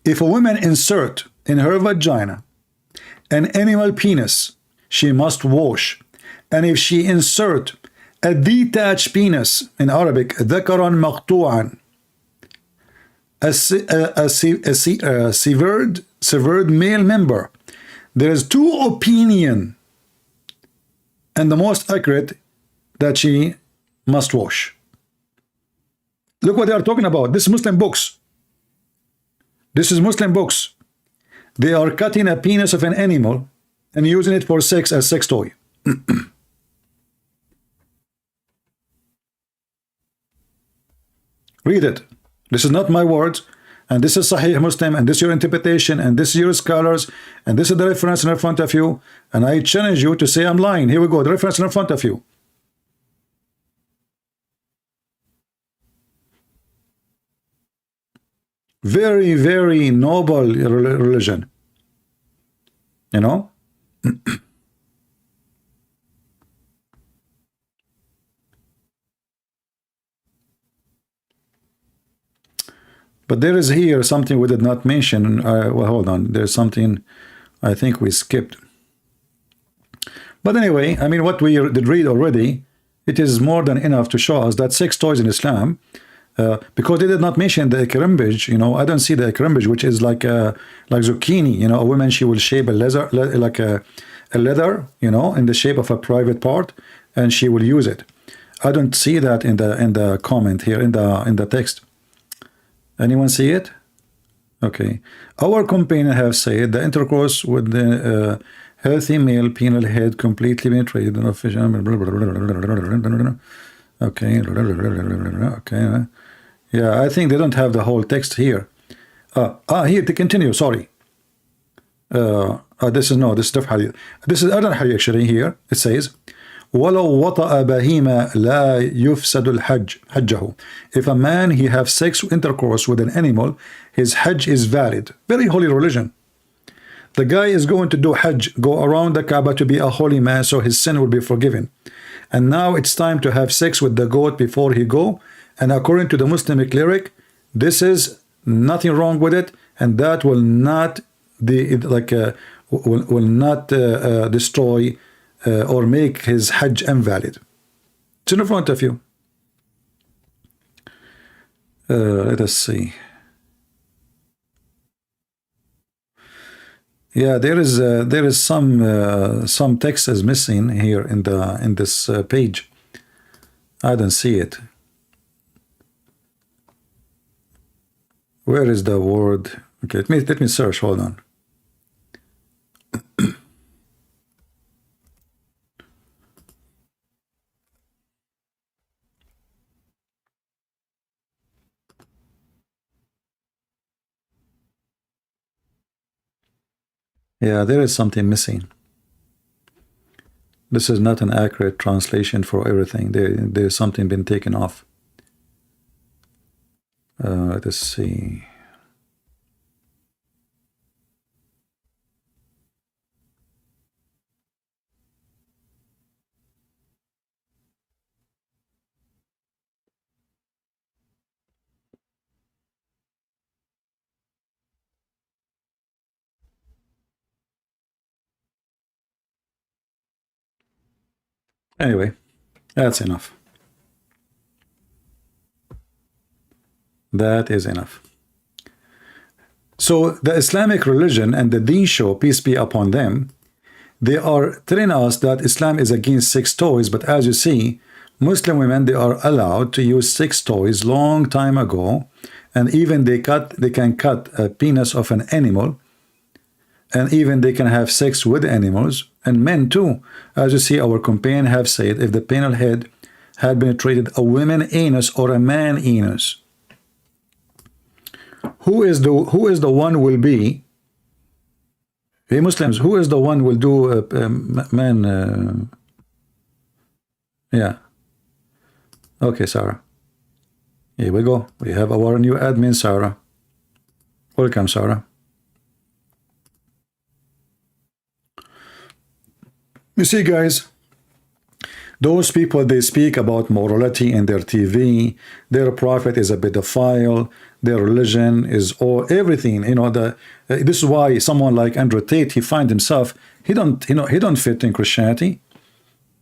If a woman insert in her vagina an animal penis, she must wash. And if she insert a detached penis, in Arabic, ذكرا مقطوعا, a severed male member, there is two opinion, and the most accurate that she must wash. Look what they are talking about. This is Muslim books. This is Muslim books. They are cutting a penis of an animal and using it for sex as sex toy. Read it. This is not my words, and this is Sahih Muslim, and this is your interpretation, and this is your scholars, and this is the reference in front of you, and I challenge you to say I'm lying. Here we go, the reference in front of you. Very, very noble religion. You know? But there is here something we did not mention. Well, hold on. There's something I think we skipped. But anyway, I mean, what we did read already, it is more than enough to show us that sex toys in Islam, because they did not mention the ikrimbij. You know, I don't see the ikrimbij, which is like zucchini. You know, a woman, she will shape a leather, like a leather, you know, in the shape of a private part, and she will use it. I don't see that in the comment here in the text. Anyone see it? Okay. Our companion have said the intercourse with the healthy male penile head completely penetrated in official. Okay. Okay. Yeah, I think they don't have the whole text here. Here to continue. Sorry. This is different hadith. This is other hadith actually here. It says, وَلَوْ وَطَأَ بَهِيمَ لَا يُفْسَدُ الْحَجْ حَجَّهُ. If a man, he have sex intercourse with an animal, his hajj is valid. Very holy religion. The guy is going to do hajj, go around the Kaaba to be a holy man, so his sin will be forgiven. And now it's time to have sex with the goat before he go. And according to the Muslim cleric, this is nothing wrong with it, and that will not destroy or make his hajj invalid. It's in front of you. Let us see. Yeah, there is some text is missing here in this page. I don't see it. Where is the word? Okay, let me search. Hold on. Yeah, there is something missing. This is not an accurate translation for everything. There's something been taken off. Let us see. Anyway, that's enough. That is enough. So the Islamic religion and the Deen show, peace be upon them, they are telling us that Islam is against sex toys, but as you see, Muslim women, they are allowed to use sex toys long time ago, and even they can cut a penis of an animal, and even they can have sex with animals, and men too. As you see, our companion have said, if the penile head had penetrated a woman anus or a man anus, who is the one will be? Hey Muslims, who is the one will do man? Yeah. Okay, Sarah. Here we go. We have our new admin, Sarah. Welcome, Sarah. You see, guys, those people, they speak about morality in their TV. Their prophet is a pedophile. their religion is all everything. You know, this is why someone like Andrew Tate, he find himself, he don't fit in Christianity.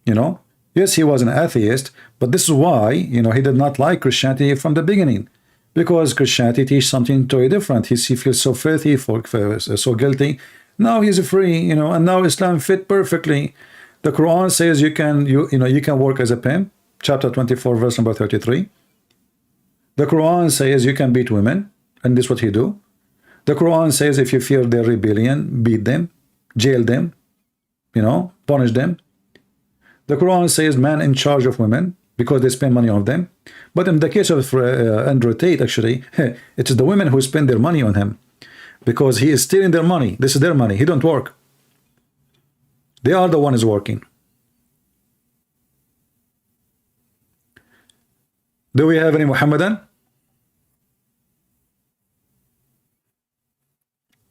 You know, yes, he was an atheist, but this is why, you know, he did not like Christianity from the beginning, because Christianity teaches something totally different. He feels so filthy, so guilty. Now he's free, you know, and now Islam fit perfectly. The Quran says you can work as a pimp, chapter 24, verse number 33. The Quran says you can beat women, and this is what he do. The Quran says if you fear their rebellion, beat them, jail them, you know, punish them. The Quran says man in charge of women because they spend money on them. But in the case of Andrew Tate, actually, it is the women who spend their money on him because he is stealing their money. This is their money. He don't work. They are the ones working. Do we have any Muhammadan?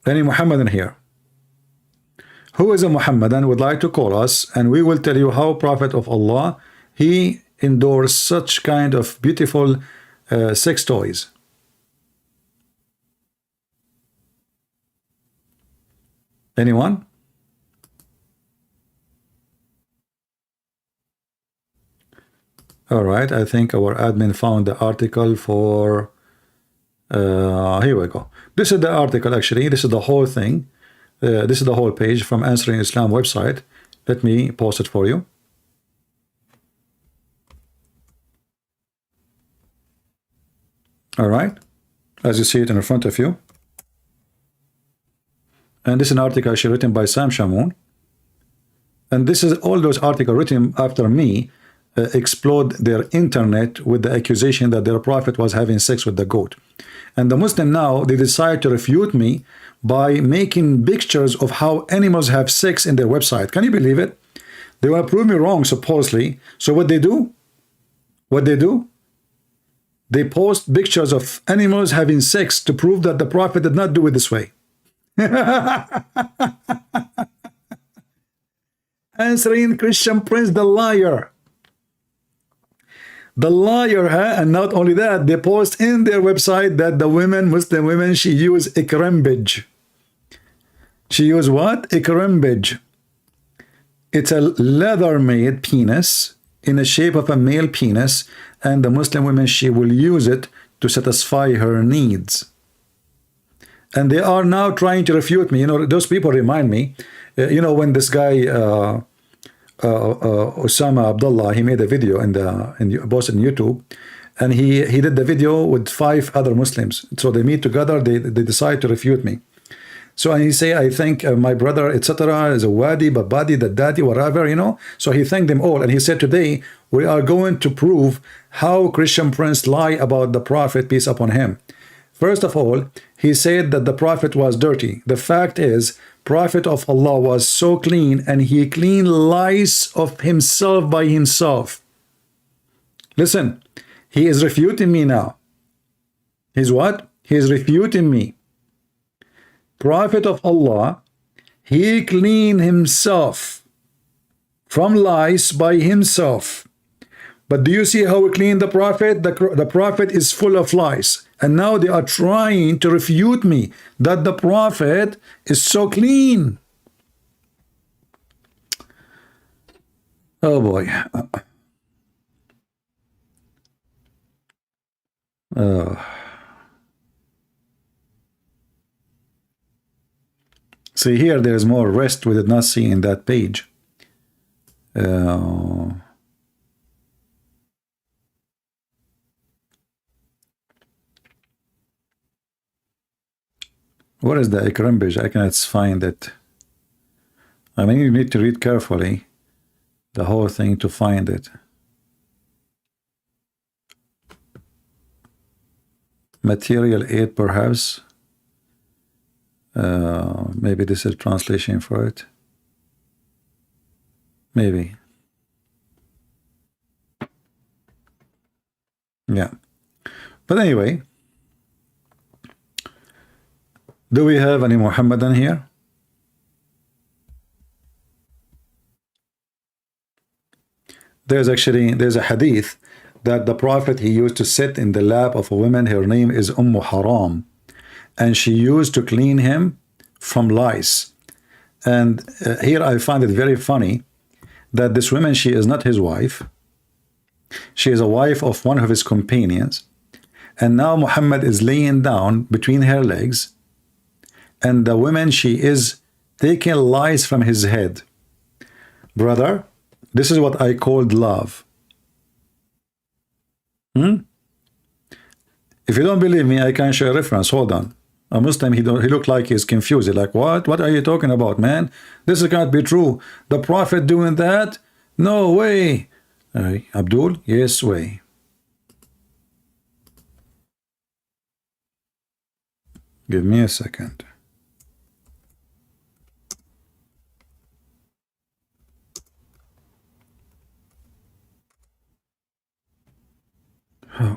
Any Muhammadan here? Who is a Muhammadan would like to call us, and we will tell you how Prophet of Allah, he endorsed such kind of beautiful sex toys. Anyone? All right, I think our admin found the article for here we go. This is the article, actually. This is the whole thing. This is the whole page from Answering Islam website. Let me post it for you. All right, as you see it in front of you. And this is an article actually written by Sam Shamoun. And this is all those articles written after me explode their internet with the accusation that their prophet was having sex with the goat. And the Muslim now, they decide to refute me by making pictures of how animals have sex in their website. Can you believe it? They want to prove me wrong, supposedly. So what they do? What they do? They post pictures of animals having sex to prove that the prophet did not do it this way. Answering Christian Prince, the liar. The liar, huh? And not only that, they post in their website that the women, Muslim women, she used ikrambij. She used what? Ikrambij. It's a leather-made penis in the shape of a male penis, and the Muslim women, she will use it to satisfy her needs. And they are now trying to refute me. You know, those people remind me, you know, when this guy Osama Abdullah, he made a video posted on YouTube, and he did the video with 5 other Muslims. So they meet together, they decide to refute me. So and he say, I think my brother, etc., is a wadi, babadi, the daddy, whatever, you know. So he thanked them all, and he said, today we are going to prove how Christian Prince lie about the Prophet, peace upon him. First of all, he said that the Prophet was dirty. The fact is, Prophet of Allah was so clean, and he cleaned lice of himself by himself. Listen, he is refuting me now. He's what? He is refuting me. Prophet of Allah, he cleaned himself from lice by himself. But do you see how he cleaned the Prophet? The Prophet is full of lice. And now they are trying to refute me that the Prophet is so clean. Oh boy. See here, there's more rest we did not see in that page. What is the ikrambij? I cannot find it. I mean, you need to read carefully the whole thing to find it. Material aid, perhaps. Maybe this is a translation for it. Maybe. Yeah. But anyway, do we have any Muhammadan here? There's a hadith that the Prophet, he used to sit in the lap of a woman, her name is Haram, and she used to clean him from lice. And here I find it very funny that this woman, she is not his wife. She is a wife of one of his companions. And now Muhammad is laying down between her legs, and the woman, she is taking lice from his head. Brother, this is what I called love. If you don't believe me, I can show a reference. Hold on. A Muslim, he looked like he's confused. He's like, what are you talking about, man? This can't be true. The Prophet doing that? No way. Abdul, yes way. Give me a second.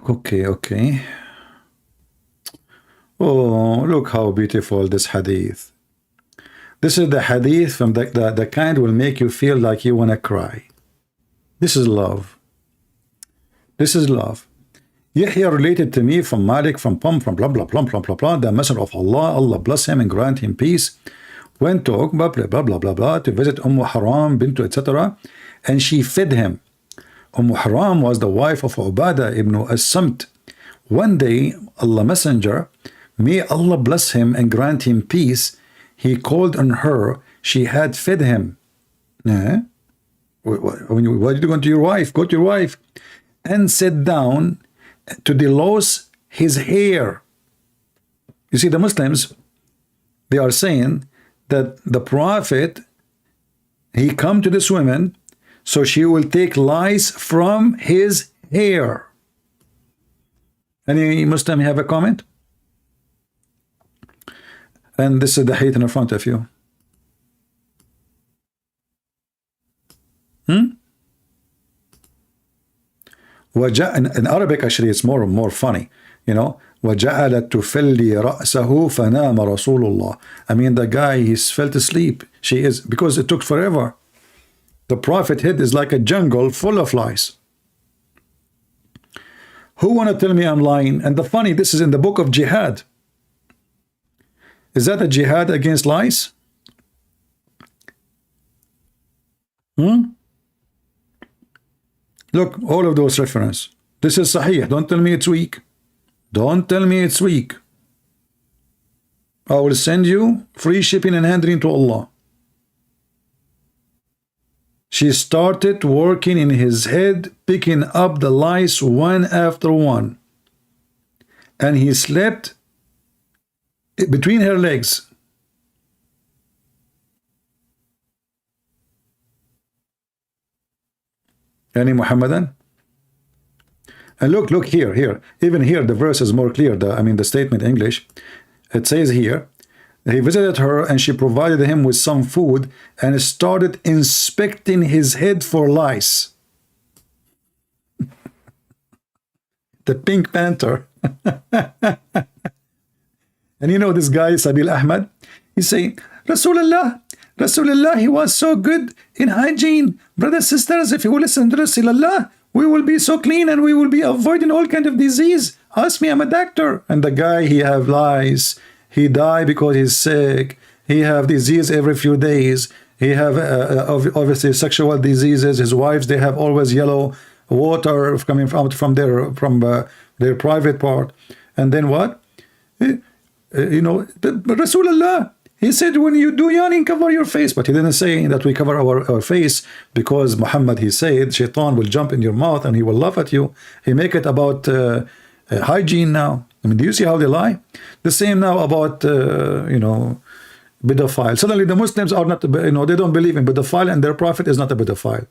Okay. Oh, look how beautiful this hadith. This is the hadith from the kind will make you feel like you want to cry. This is love. This is love. Yahya related to me from Malik, from blah, blah, blah, blah, blah, blah, the Messenger of Allah, Allah bless him and grant him peace, went to blah, blah, blah, blah, blah, blah, to visit Haram, bintu, etc. And she fed him. Haram was the wife of Ubadah ibn as-Samt. One day, Allah Messenger, may Allah bless him and grant him peace, he called on her. She had fed him. Why did you go to your wife? Go to your wife. And sit down to delouse his hair. You see, the Muslims, they are saying that the Prophet, he come to this woman, so she will take lice from his hair. Any Muslim have a comment? And this is the hadith in front of you. In Arabic, actually, it's more funny. You know, وَجَعَلَتْ تُفَلِّي رَأْسَهُ فَنَامَ رَسُولُ اللَّهِ. I mean, the guy, he fell asleep. She is, because it took forever. The Prophet head is like a jungle full of lies. Who want to tell me I'm lying? And the funny, this is in the book of jihad. Is that a jihad against lies? Look, all of those references. This is Sahih. Don't tell me it's weak. Don't tell me it's weak. I will send you free shipping and handling to Allah. She started working in his head, picking up the lice one after one. And he slept between her legs. Any Muhammadan? And look here. Even here, the verse is more clear. The statement in English. It says here, he visited her and she provided him with some food and started inspecting his head for lice. The Pink Panther. And you know this guy, Sabil Ahmad, he's saying, Rasulullah, he was so good in hygiene. Brothers, sisters, if you will listen to Rasulullah, we will be so clean and we will be avoiding all kind of disease. Ask me, I'm a doctor. And the guy, he have lice. He die because he's sick. He have disease every few days. He have obviously sexual diseases. His wives, they have always yellow water coming from their private part. And then what? You know, Rasulullah, he said when you do yawning, cover your face. But he didn't say that we cover our face because Muhammad, he said, Shaitan will jump in your mouth and he will laugh at you. He make it about hygiene now. I mean, do you see how they lie? The same now about, you know, pedophile. Suddenly the Muslims are not, you know, they don't believe in pedophile and their prophet is not a pedophile.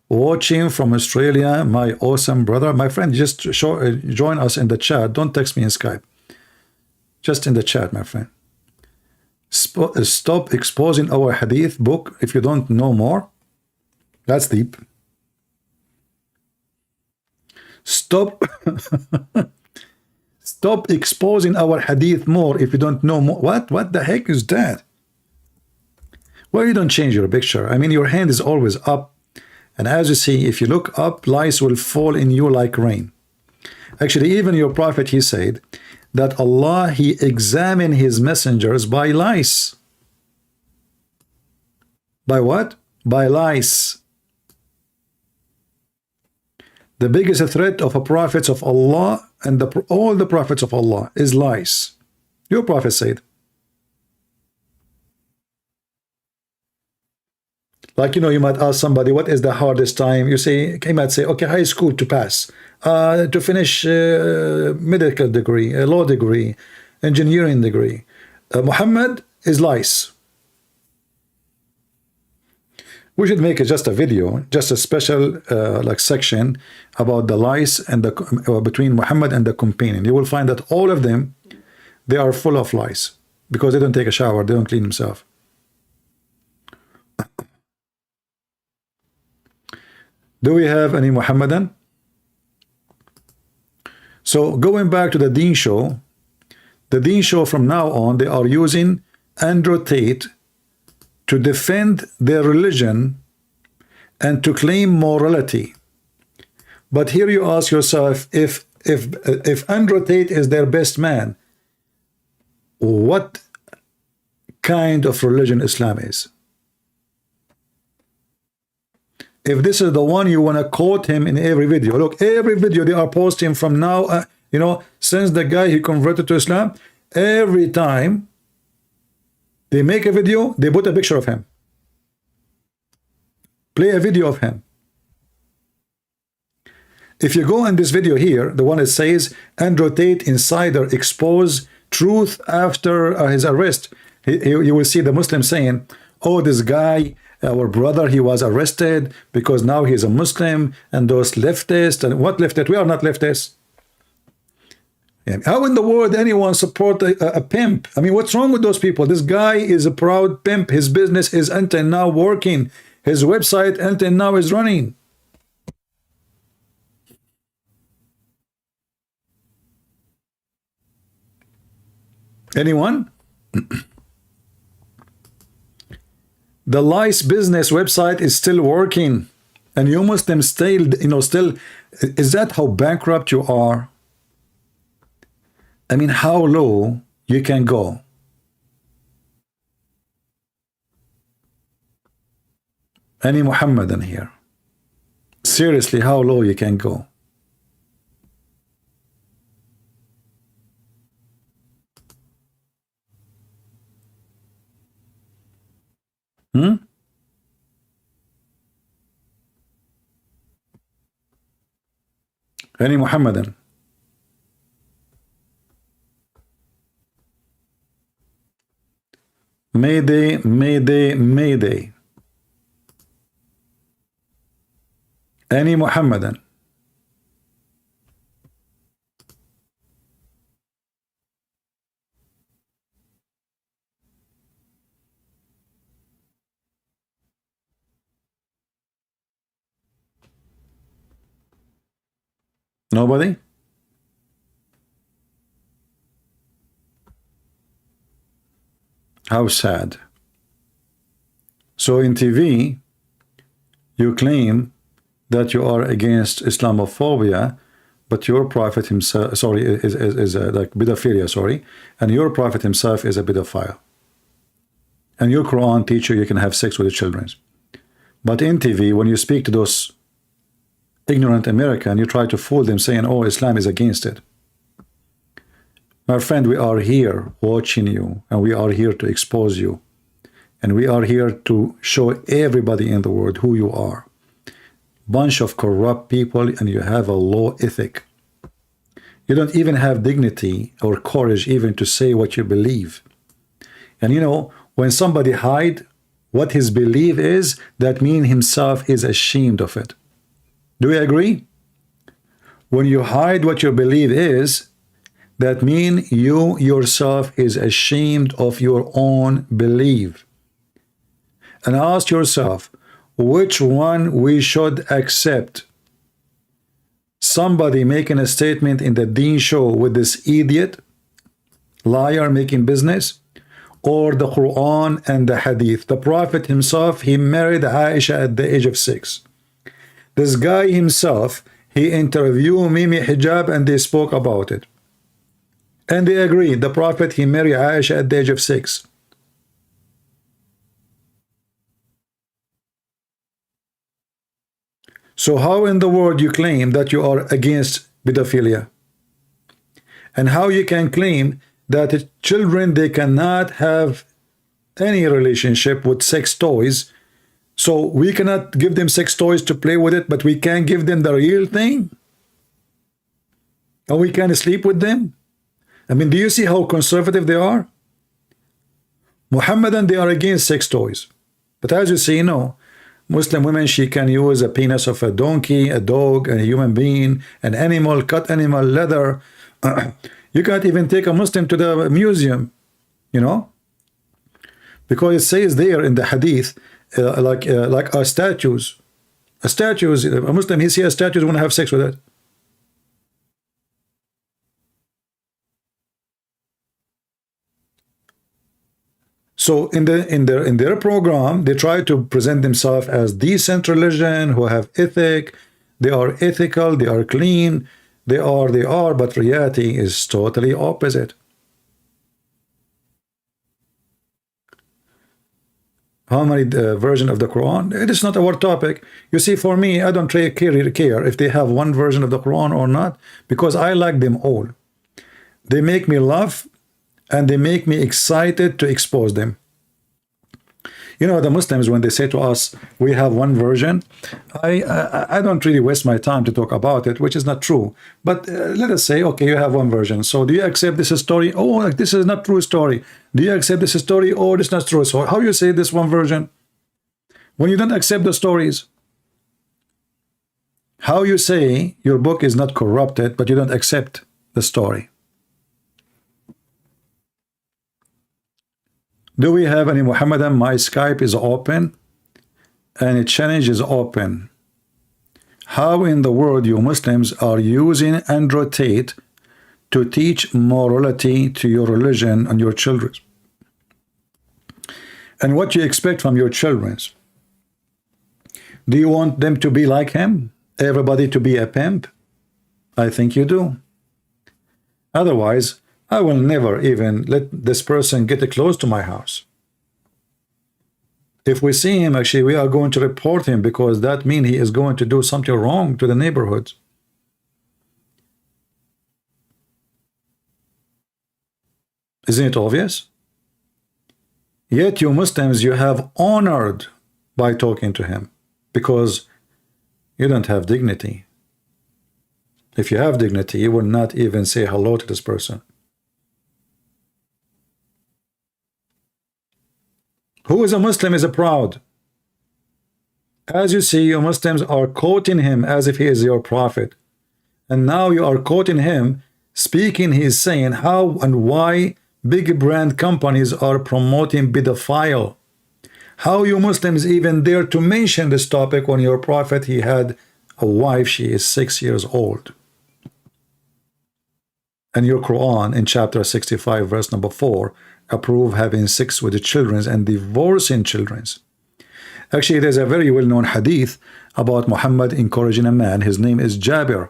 Watching from Australia, my awesome brother. My friend, just join us in the chat. Don't text me in Skype. Just in the chat, my friend. Stop exposing our hadith book if you don't know more. That's deep. Stop Stop exposing our hadith more if you don't know more. What the heck is that? Why you don't change your picture? I mean, your hand is always up. And as you see, if you look up, lies will fall in you like rain. Actually, even your prophet, he said that Allah, he examined his messengers by lies. By what? By lies. The biggest threat of a prophets of Allah and all the prophets of Allah is lies. Your prophet said. Like, you might ask somebody, what is the hardest time? He might say, okay, high school to pass, to finish medical degree, a law degree, engineering degree. Muhammad is lies. We should make just a video, just a special like section about the lies and between Muhammad and the companion. You will find that all of them, they are full of lies because they don't take a shower, they don't clean themselves. Do we have any Muhammadan? So going back to the Deen Show, the Deen Show from now on, they are using Andrew Tate to defend their religion and to claim morality. But here you ask yourself, if Andrew Tate is their best man, what kind of religion Islam is? If this is the one you want to quote him in every video, look, every video they are posting from now, since the guy he converted to Islam, every time they make a video, they put a picture of him. Play a video of him. If you go in this video here, the one that says Andrew Tate insider expose truth after his arrest, you will see the Muslim saying, oh, this guy, our brother, he was arrested because now he's a Muslim, and those leftists, and what leftists? We are not leftists. And how in the world anyone support a pimp? I mean, what's wrong with those people? This guy is a proud pimp. His business is until now working. His website until now is running. Anyone? The lice business website is still working, and you Muslims still, is that how bankrupt you are? I mean, how low you can go? Any Muhammadan here? Seriously, how low you can go? Any Muhammadan? Mayday, Mayday, Mayday. Any Muhammadan? Nobody? How sad. So in TV, you claim that you are against Islamophobia, but your prophet himself, is like pedophilia, and your prophet himself is a pedophile. And your Quran teaches you can have sex with the children. But in TV, when you speak to those ignorant American, you try to fool them saying, oh, Islam is against it. My friend, we are here watching you, and we are here to expose you, and we are here to show everybody in the world who you are. Bunch of corrupt people, and you have a low ethic. You don't even have dignity or courage even to say what you believe. And when somebody hide what his belief is, that means himself is ashamed of it. Do we agree? When you hide what your belief is, that means you yourself is ashamed of your own belief. And ask yourself, which one we should accept? Somebody making a statement in the Deen Show with this idiot, liar making business, or the Quran and the Hadith? The Prophet himself, he married Aisha at the age of 6. This guy himself, he interviewed Mimi Hijab and they spoke about it. And they agreed. The Prophet, he married Aisha at the age of 6. So how in the world you claim that you are against pedophilia? And how you can claim that children, they cannot have any relationship with sex toys? So we cannot give them sex toys to play with it, but we can give them the real thing? And we can sleep with them? I mean, do you see how conservative they are? Muhammadan, they are against sex toys. But as you see, no. Muslim women, she can use a penis of a donkey, a dog, a human being, an animal, cut animal, leather. You can't even take a Muslim to the museum, you know? Because it says there in the hadith, like our statues. A statue is, a Muslim, he sees a statue, he want to have sex with it. So in their program, they try to present themselves as decent religion who have ethic. They are ethical, they are clean, they are, but reality is totally opposite. How many version of the Quran? It is not our topic. You see, for me, I don't care if they have one version of the Quran or not, because I like them all. They make me laugh and they make me excited to expose them. You know, the Muslims, when they say to us, we have one version, I don't really waste my time to talk about it, which is not true. But let us say, okay, you have one version. So do you accept this story? Oh, this is not true story. Do you accept this story? Oh, this is not true. So how you say this one version when you don't accept the stories? How you say your book is not corrupted, but you don't accept the story? Do we have any Muhammadan? My Skype is open and a challenge is open. How in the world you Muslims are using Andrew Tate to teach morality to your religion and your children? And what you expect from your children? Do you want them to be like him? Everybody to be a pimp? I think you do. Otherwise, I will never even let this person get close to my house. If we see him, actually, we are going to report him, because that means he is going to do something wrong to the neighborhood. Isn't it obvious? Yet you Muslims, you have honored by talking to him, because you don't have dignity. If you have dignity, you will not even say hello to this person. Who is a Muslim is a proud. As you see, you Muslims are quoting him as if he is your prophet. And now you are quoting him, speaking, he is saying how and why big brand companies are promoting pedophile. How you Muslims even dare to mention this topic when your prophet, he had a wife, she is 6 years old. And your Quran in chapter 65 verse number 4 approve having sex with the children and divorcing children. Actually, there's a very well-known hadith about Muhammad encouraging a man. His name is Jabir.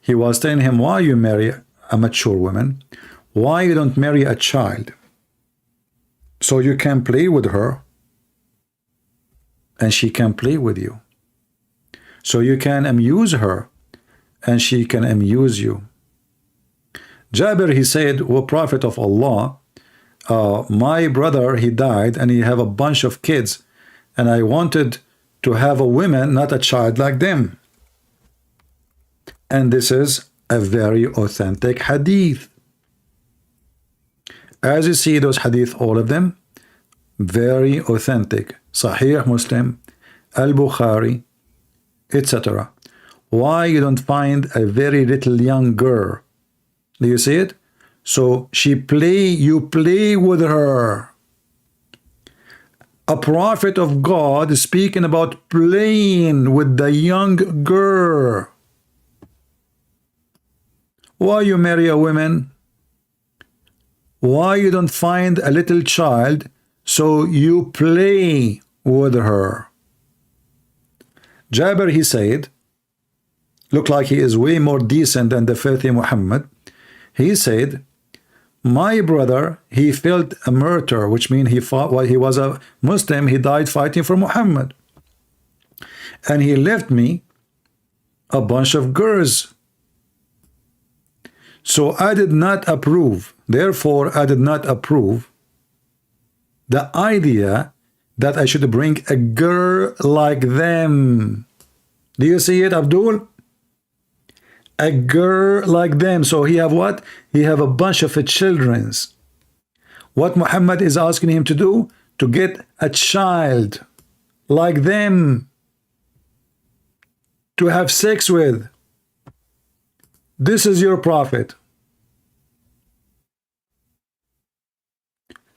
He was telling him, why you marry a mature woman? Why you don't marry a child? So you can play with her and she can play with you. So you can amuse her and she can amuse you. Jabir, he said, O Prophet of Allah, my brother, he died and he have a bunch of kids, and I wanted to have a woman, not a child like them. And this is a very authentic hadith. As you see those hadith, all of them, very authentic. Sahih Muslim, Al-Bukhari, etc. Why you don't find a very little young girl? Do you see it? So you play with her. A prophet of God is speaking about playing with the young girl. Why you marry a woman? Why you don't find a little child so you play with her? Jabir, he said, look like he is way more decent than the filthy Muhammad. He said, my brother, he felt a martyr, which means he fought while he was a Muslim. He died fighting for Muhammad. And he left me a bunch of girls. So I did not approve. Therefore, I did not approve the idea that I should bring a girl like them. Do you see it, Abdul? A girl like them. So he have what? He have a bunch of childrens. What Muhammad is asking him to do? To get a child like them to have sex with. This is your prophet.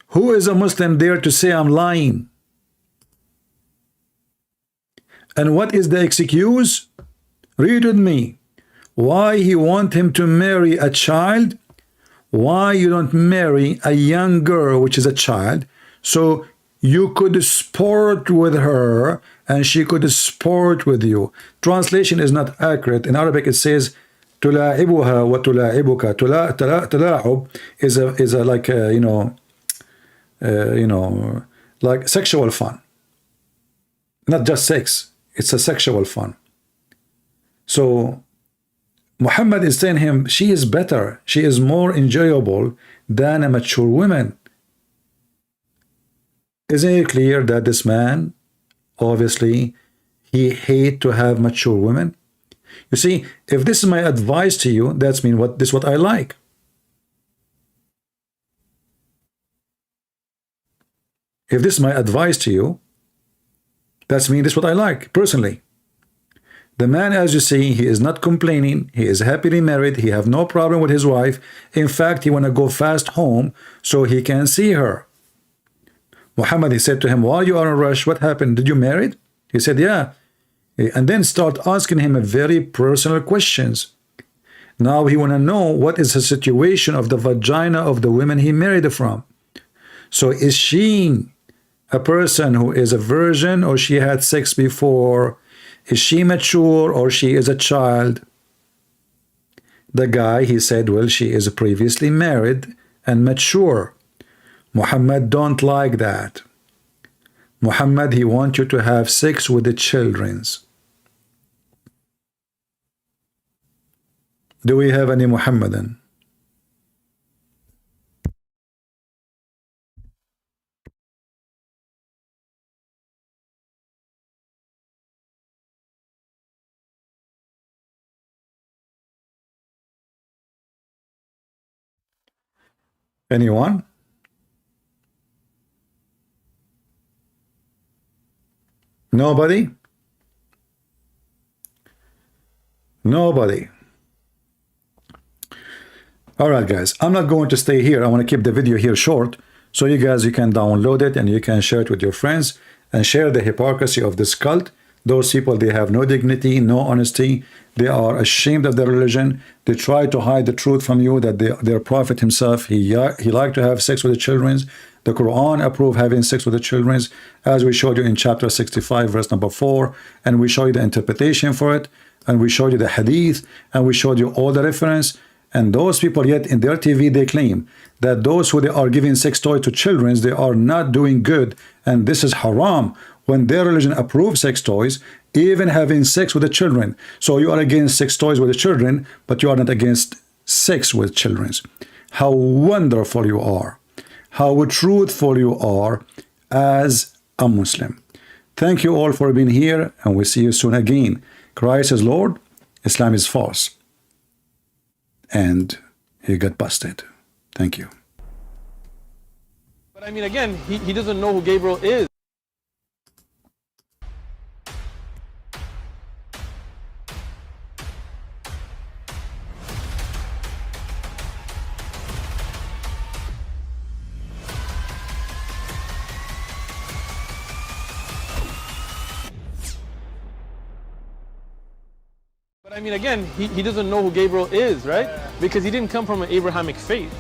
Who is a Muslim there to say I'm lying? And what is the excuse? Read with me. Why he want him to marry a child? Why you don't marry a young girl, which is a child, so you could sport with her and she could sport with you? Translation is not accurate. In Arabic it says تلاعبها وتلاعبك. تلاعب is a like like sexual fun, not just sex. It's a sexual fun. So Muhammad is telling him she is better, she is more enjoyable than a mature woman. Isn't it clear that this man, obviously, he hate to have mature women? You see, if this is my advice to you, that's mean what this is what I like. If this is my advice to you, that's mean this is what I like personally. The man, as you see, he is not complaining. He is happily married. He have no problem with his wife. In fact, he want to go fast home so he can see her. Muhammad, he said to him, while you are in a rush, what happened? Did you marry? He said, yeah. And then start asking him a very personal questions. Now he want to know what is the situation of the vagina of the women he married from. So is she a person who is a virgin, or she had sex before? Is she mature, or she is a child? The guy, he said, well, she is previously married and mature. Muhammad don't like that. Muhammad, he wants you to have sex with the childrens. Do we have any Muhammadan? Anyone? Nobody? Nobody. All right, guys, I'm not going to stay here. I want to keep the video here short so you guys, you can download it and you can share it with your friends and share the hypocrisy of this cult. Those people, they have no dignity, no honesty. They are ashamed of their religion. They try to hide the truth from you that their prophet himself, he liked to have sex with the children. The Quran approved having sex with the children, as we showed you in chapter 65, verse number 4. And we showed you the interpretation for it. And we showed you the hadith. And we showed you all the reference. And those people, yet in their TV, they claim that those who they are giving sex toys to children, they are not doing good. And this is haram. When their religion approves sex toys, even having sex with the children. So you are against sex toys with the children, but you are not against sex with children. How wonderful you are. How truthful you are as a Muslim. Thank you all for being here, and we'll see you soon again. Christ is Lord, Islam is false. And he got busted. Thank you. But I mean, again, he doesn't know who Gabriel is. But I mean, again, he doesn't know who Gabriel is, right? Because he didn't come from an Abrahamic faith.